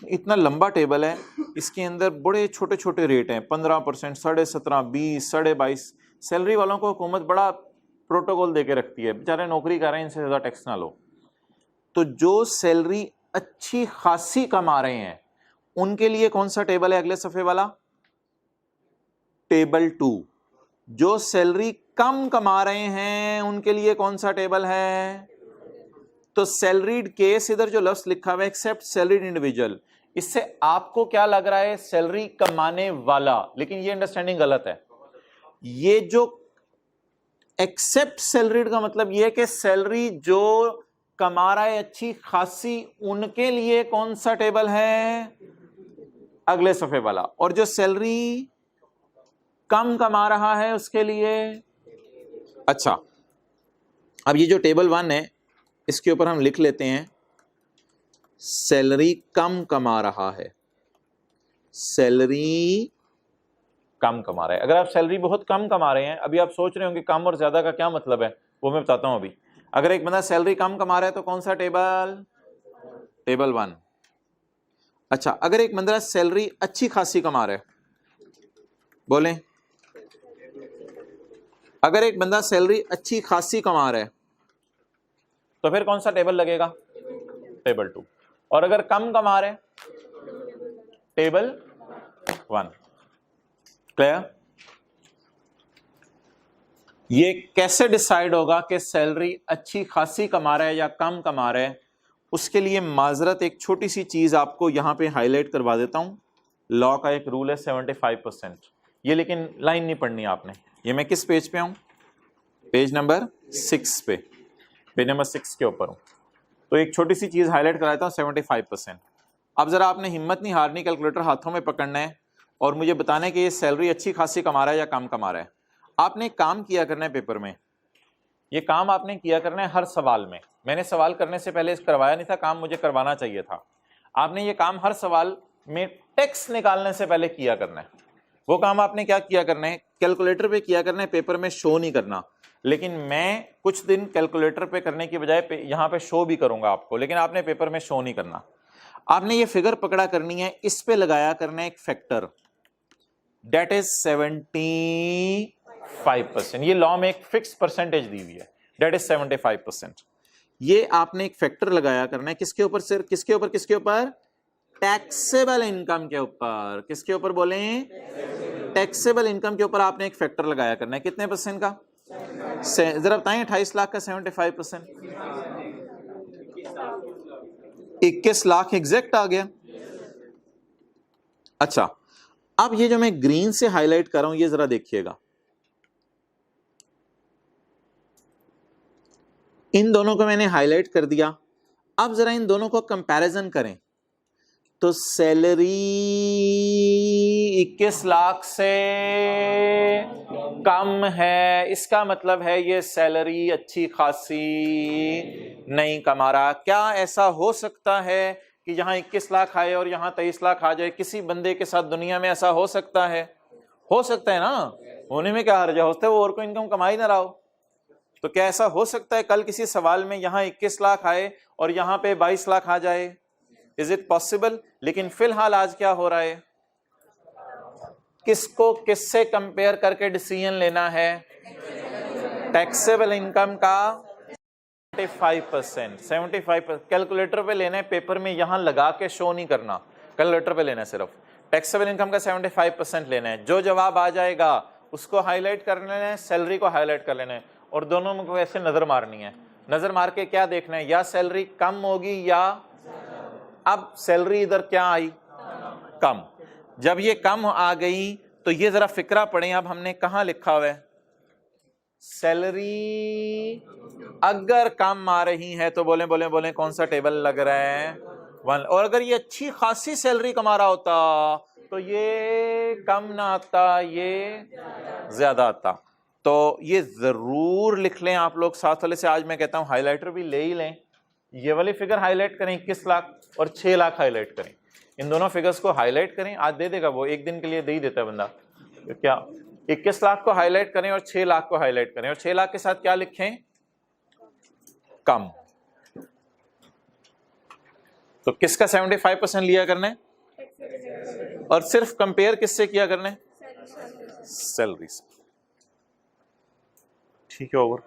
इतना लंबा टेबल है, इसके अंदर बड़े छोटे छोटे रेट हैं, 15%, 17.5%, 20, 22.5। सैलरी वालों को हुकूमत बड़ा प्रोटोकॉल दे के रखती है, बेचारे नौकरी कर रहे हैं, इनसे ज़्यादा टैक्स ना लो। तो जो सैलरी अच्छी खासी कमा रहे हैं उनके लिए कौन सा टेबल है अगले सफे वाला? टेबल 2। जो सैलरी कम कमा रहे हैं उनके लिए कौन सा टेबल है? तो सैलरीड केस, इधर जो लफ्ज लिखा हुआ है एक्सेप्ट सैलरीड इंडिविजुअल, इससे आपको क्या लग रहा है? सैलरी कमाने वाला, लेकिन ये अंडरस्टैंडिंग गलत है। ये जो एक्सेप्ट सैलरीड का मतलब ये है कि सैलरी जो कमा रहा है अच्छी खासी, उनके लिए कौन सा टेबल है? अगले सफे वाला। और जो सैलरी कम कमा रहा है उसके लिए, अच्छा अब ये जो टेबल 1 है इसके ऊपर हम लिख लेते हैं सैलरी कम कमा रहा है, सैलरी कम कमा रहा है। अगर आप सैलरी बहुत कम कमा रहे हैं, अभी आप सोच रहे होंगे कम और ज्यादा का क्या मतलब है, वो मैं बताता हूं अभी। अगर एक बंदा सैलरी कम कमा रहा है तो कौन सा टेबल? टेबल 1। अच्छा, अगर एक बंदा सैलरी अच्छी खासी कमा रहा है, बोलें, अगर एक बंदा सैलरी अच्छी खासी कमा रहा है तो फिर कौन सा टेबल लगेगा? टेबल 2। और अगर कम कमा रहे हैं, टेबल 1। क्लियर? ये कैसे डिसाइड होगा कि सैलरी अच्छी खासी कमा रहा है या कम कमा रहा है? उसके लिए माजरत एक छोटी सी चीज आपको यहां पे हाईलाइट करवा देता हूं। लॉ का एक रूल है 75%। ये लेकिन लाइन नहीं पढ़नी आपने। ये मैं किस पेज पे हूं? पेज नंबर 6 पे, पेज नंबर 6 के ऊपर हूं। तो एक छोटी सी चीज हाईलाइट करा देता हूं, 75%। अब जरा आपने हिम्मत नहीं हारनी, कैलकुलेटर हाथों में पकड़ना है और मुझे बताना है कि ये सैलरी अच्छी खासी कमा रहा है या कम कमा रहा है। आपने काम किया करना है पेपर में, ये काम आपने किया करना है हर सवाल में। मैंने सवाल करने से पहले करवाया नहीं था, काम मुझे करवाना चाहिए था। आपने ये काम हर सवाल में टेक्स्ट निकालने से पहले किया करना है। वो काम आपने क्या किया करना है? कैलकुलेटर पे किया करना है, पेपर में शो नहीं करना। लेकिन मैं कुछ दिन कैलकुलेटर पे करने की बजाय यहाँ पे शो भी करूंगा आपको, लेकिन आपने पेपर में शो नहीं करना। आपने ये फिगर पकड़ा करनी है, इस पे लगाया करना है एक फैक्टर, डेट इज 75%। ये लॉ में एक फिक्स परसेंटेज दी हुई है, डेट इज 75%। ये आपने एक फैक्टर लगाया करना है किसके ऊपर? सिर्फ किसके ऊपर? किसके ऊपर? टैक्सेबल इनकम के ऊपर। किसके ऊपर बोलें? टैक्सेबल इनकम के ऊपर आपने एक फैक्टर लगाया करना है। कितने परसेंट का? जरा बताएं, 28 लाख का 75%, 21 लाख एग्जैक्ट आ गया। अच्छा, अब ये जो मैं ग्रीन से हाईलाइट कर रहा हूं, ये जरा देखिएगा, इन दोनों को मैंने हाईलाइट कर दिया। अब जरा इन दोनों को कंपैरिजन करें तो सैलरी 21 लाख से कम है, इसका मतलब है ये सैलरी अच्छी खासी नहीं कमा रहा। क्या ऐसा हो सकता है कि यहां 21 लाख आए और यहां 23 लाख आ जाए? किसी बंदे के साथ दुनिया में ऐसा हो सकता है? हो सकता है ना, होने में क्या हर्ज होता है, वो और कोई इनकम कमा ही ना रहा हो। तो क्या ऐसा हो सकता है कल किसी सवाल में यहां 21 लाख आए और यहां पे 22 लाख आ जाए? Is it possible? लेकिन फिलहाल आज क्या हो रहा है, किसको किससे कंपेयर करके डिसीजन लेना है? टैक्सेबल इनकम का 75%। कैलकुलेटर पे लेना है, पेपर में यहां लगा के शो नहीं करना, कैलकुलेटर पे लेना है, सिर्फ टैक्सेबल इनकम का 75% लेना है। जो जवाब आ जाएगा उसको हाईलाइट कर लेना है, सैलरी को हाईलाइट कर लेना है, और दोनों में को ऐसे नजर मारनी है। नजर मार के क्या देखना है, या सैलरी कम होगी या, अब सैलरी इधर क्या आई? कम। जब ये कम आ गई तो ये जरा फिक्रा पड़े, अब हमने कहां लिखा हुआ है? सैलरी अगर कम आ रही है तो बोले बोले बोले कौन सा टेबल लग रहा है? 1। और अगर ये अच्छी खासी सैलरी कमा रहा होता तो ये कम ना आता, ये ज्यादा आता। तो ये जरूर लिख लें आप लोग साथ वाले से। आज मैं कहता हूं हाईलाइटर भी ले ही लें, ये वाली फिगर हाईलाइट करें, 21 लाख और 6 लाख हाईलाइट करें। इन दोनों फिगर्स को हाईलाइट करें, आज दे देगा वो, एक दिन के लिए दे ही देता है बंदा। तो क्या 21 लाख को हाईलाइट करें और 6 लाख को हाईलाइट करें, और 6 लाख के साथ क्या लिखें? कम। तो किसका 75% लिया करना है? और सिर्फ कंपेयर किससे किया करना है? सैलरी से। ठीक है, ओवर।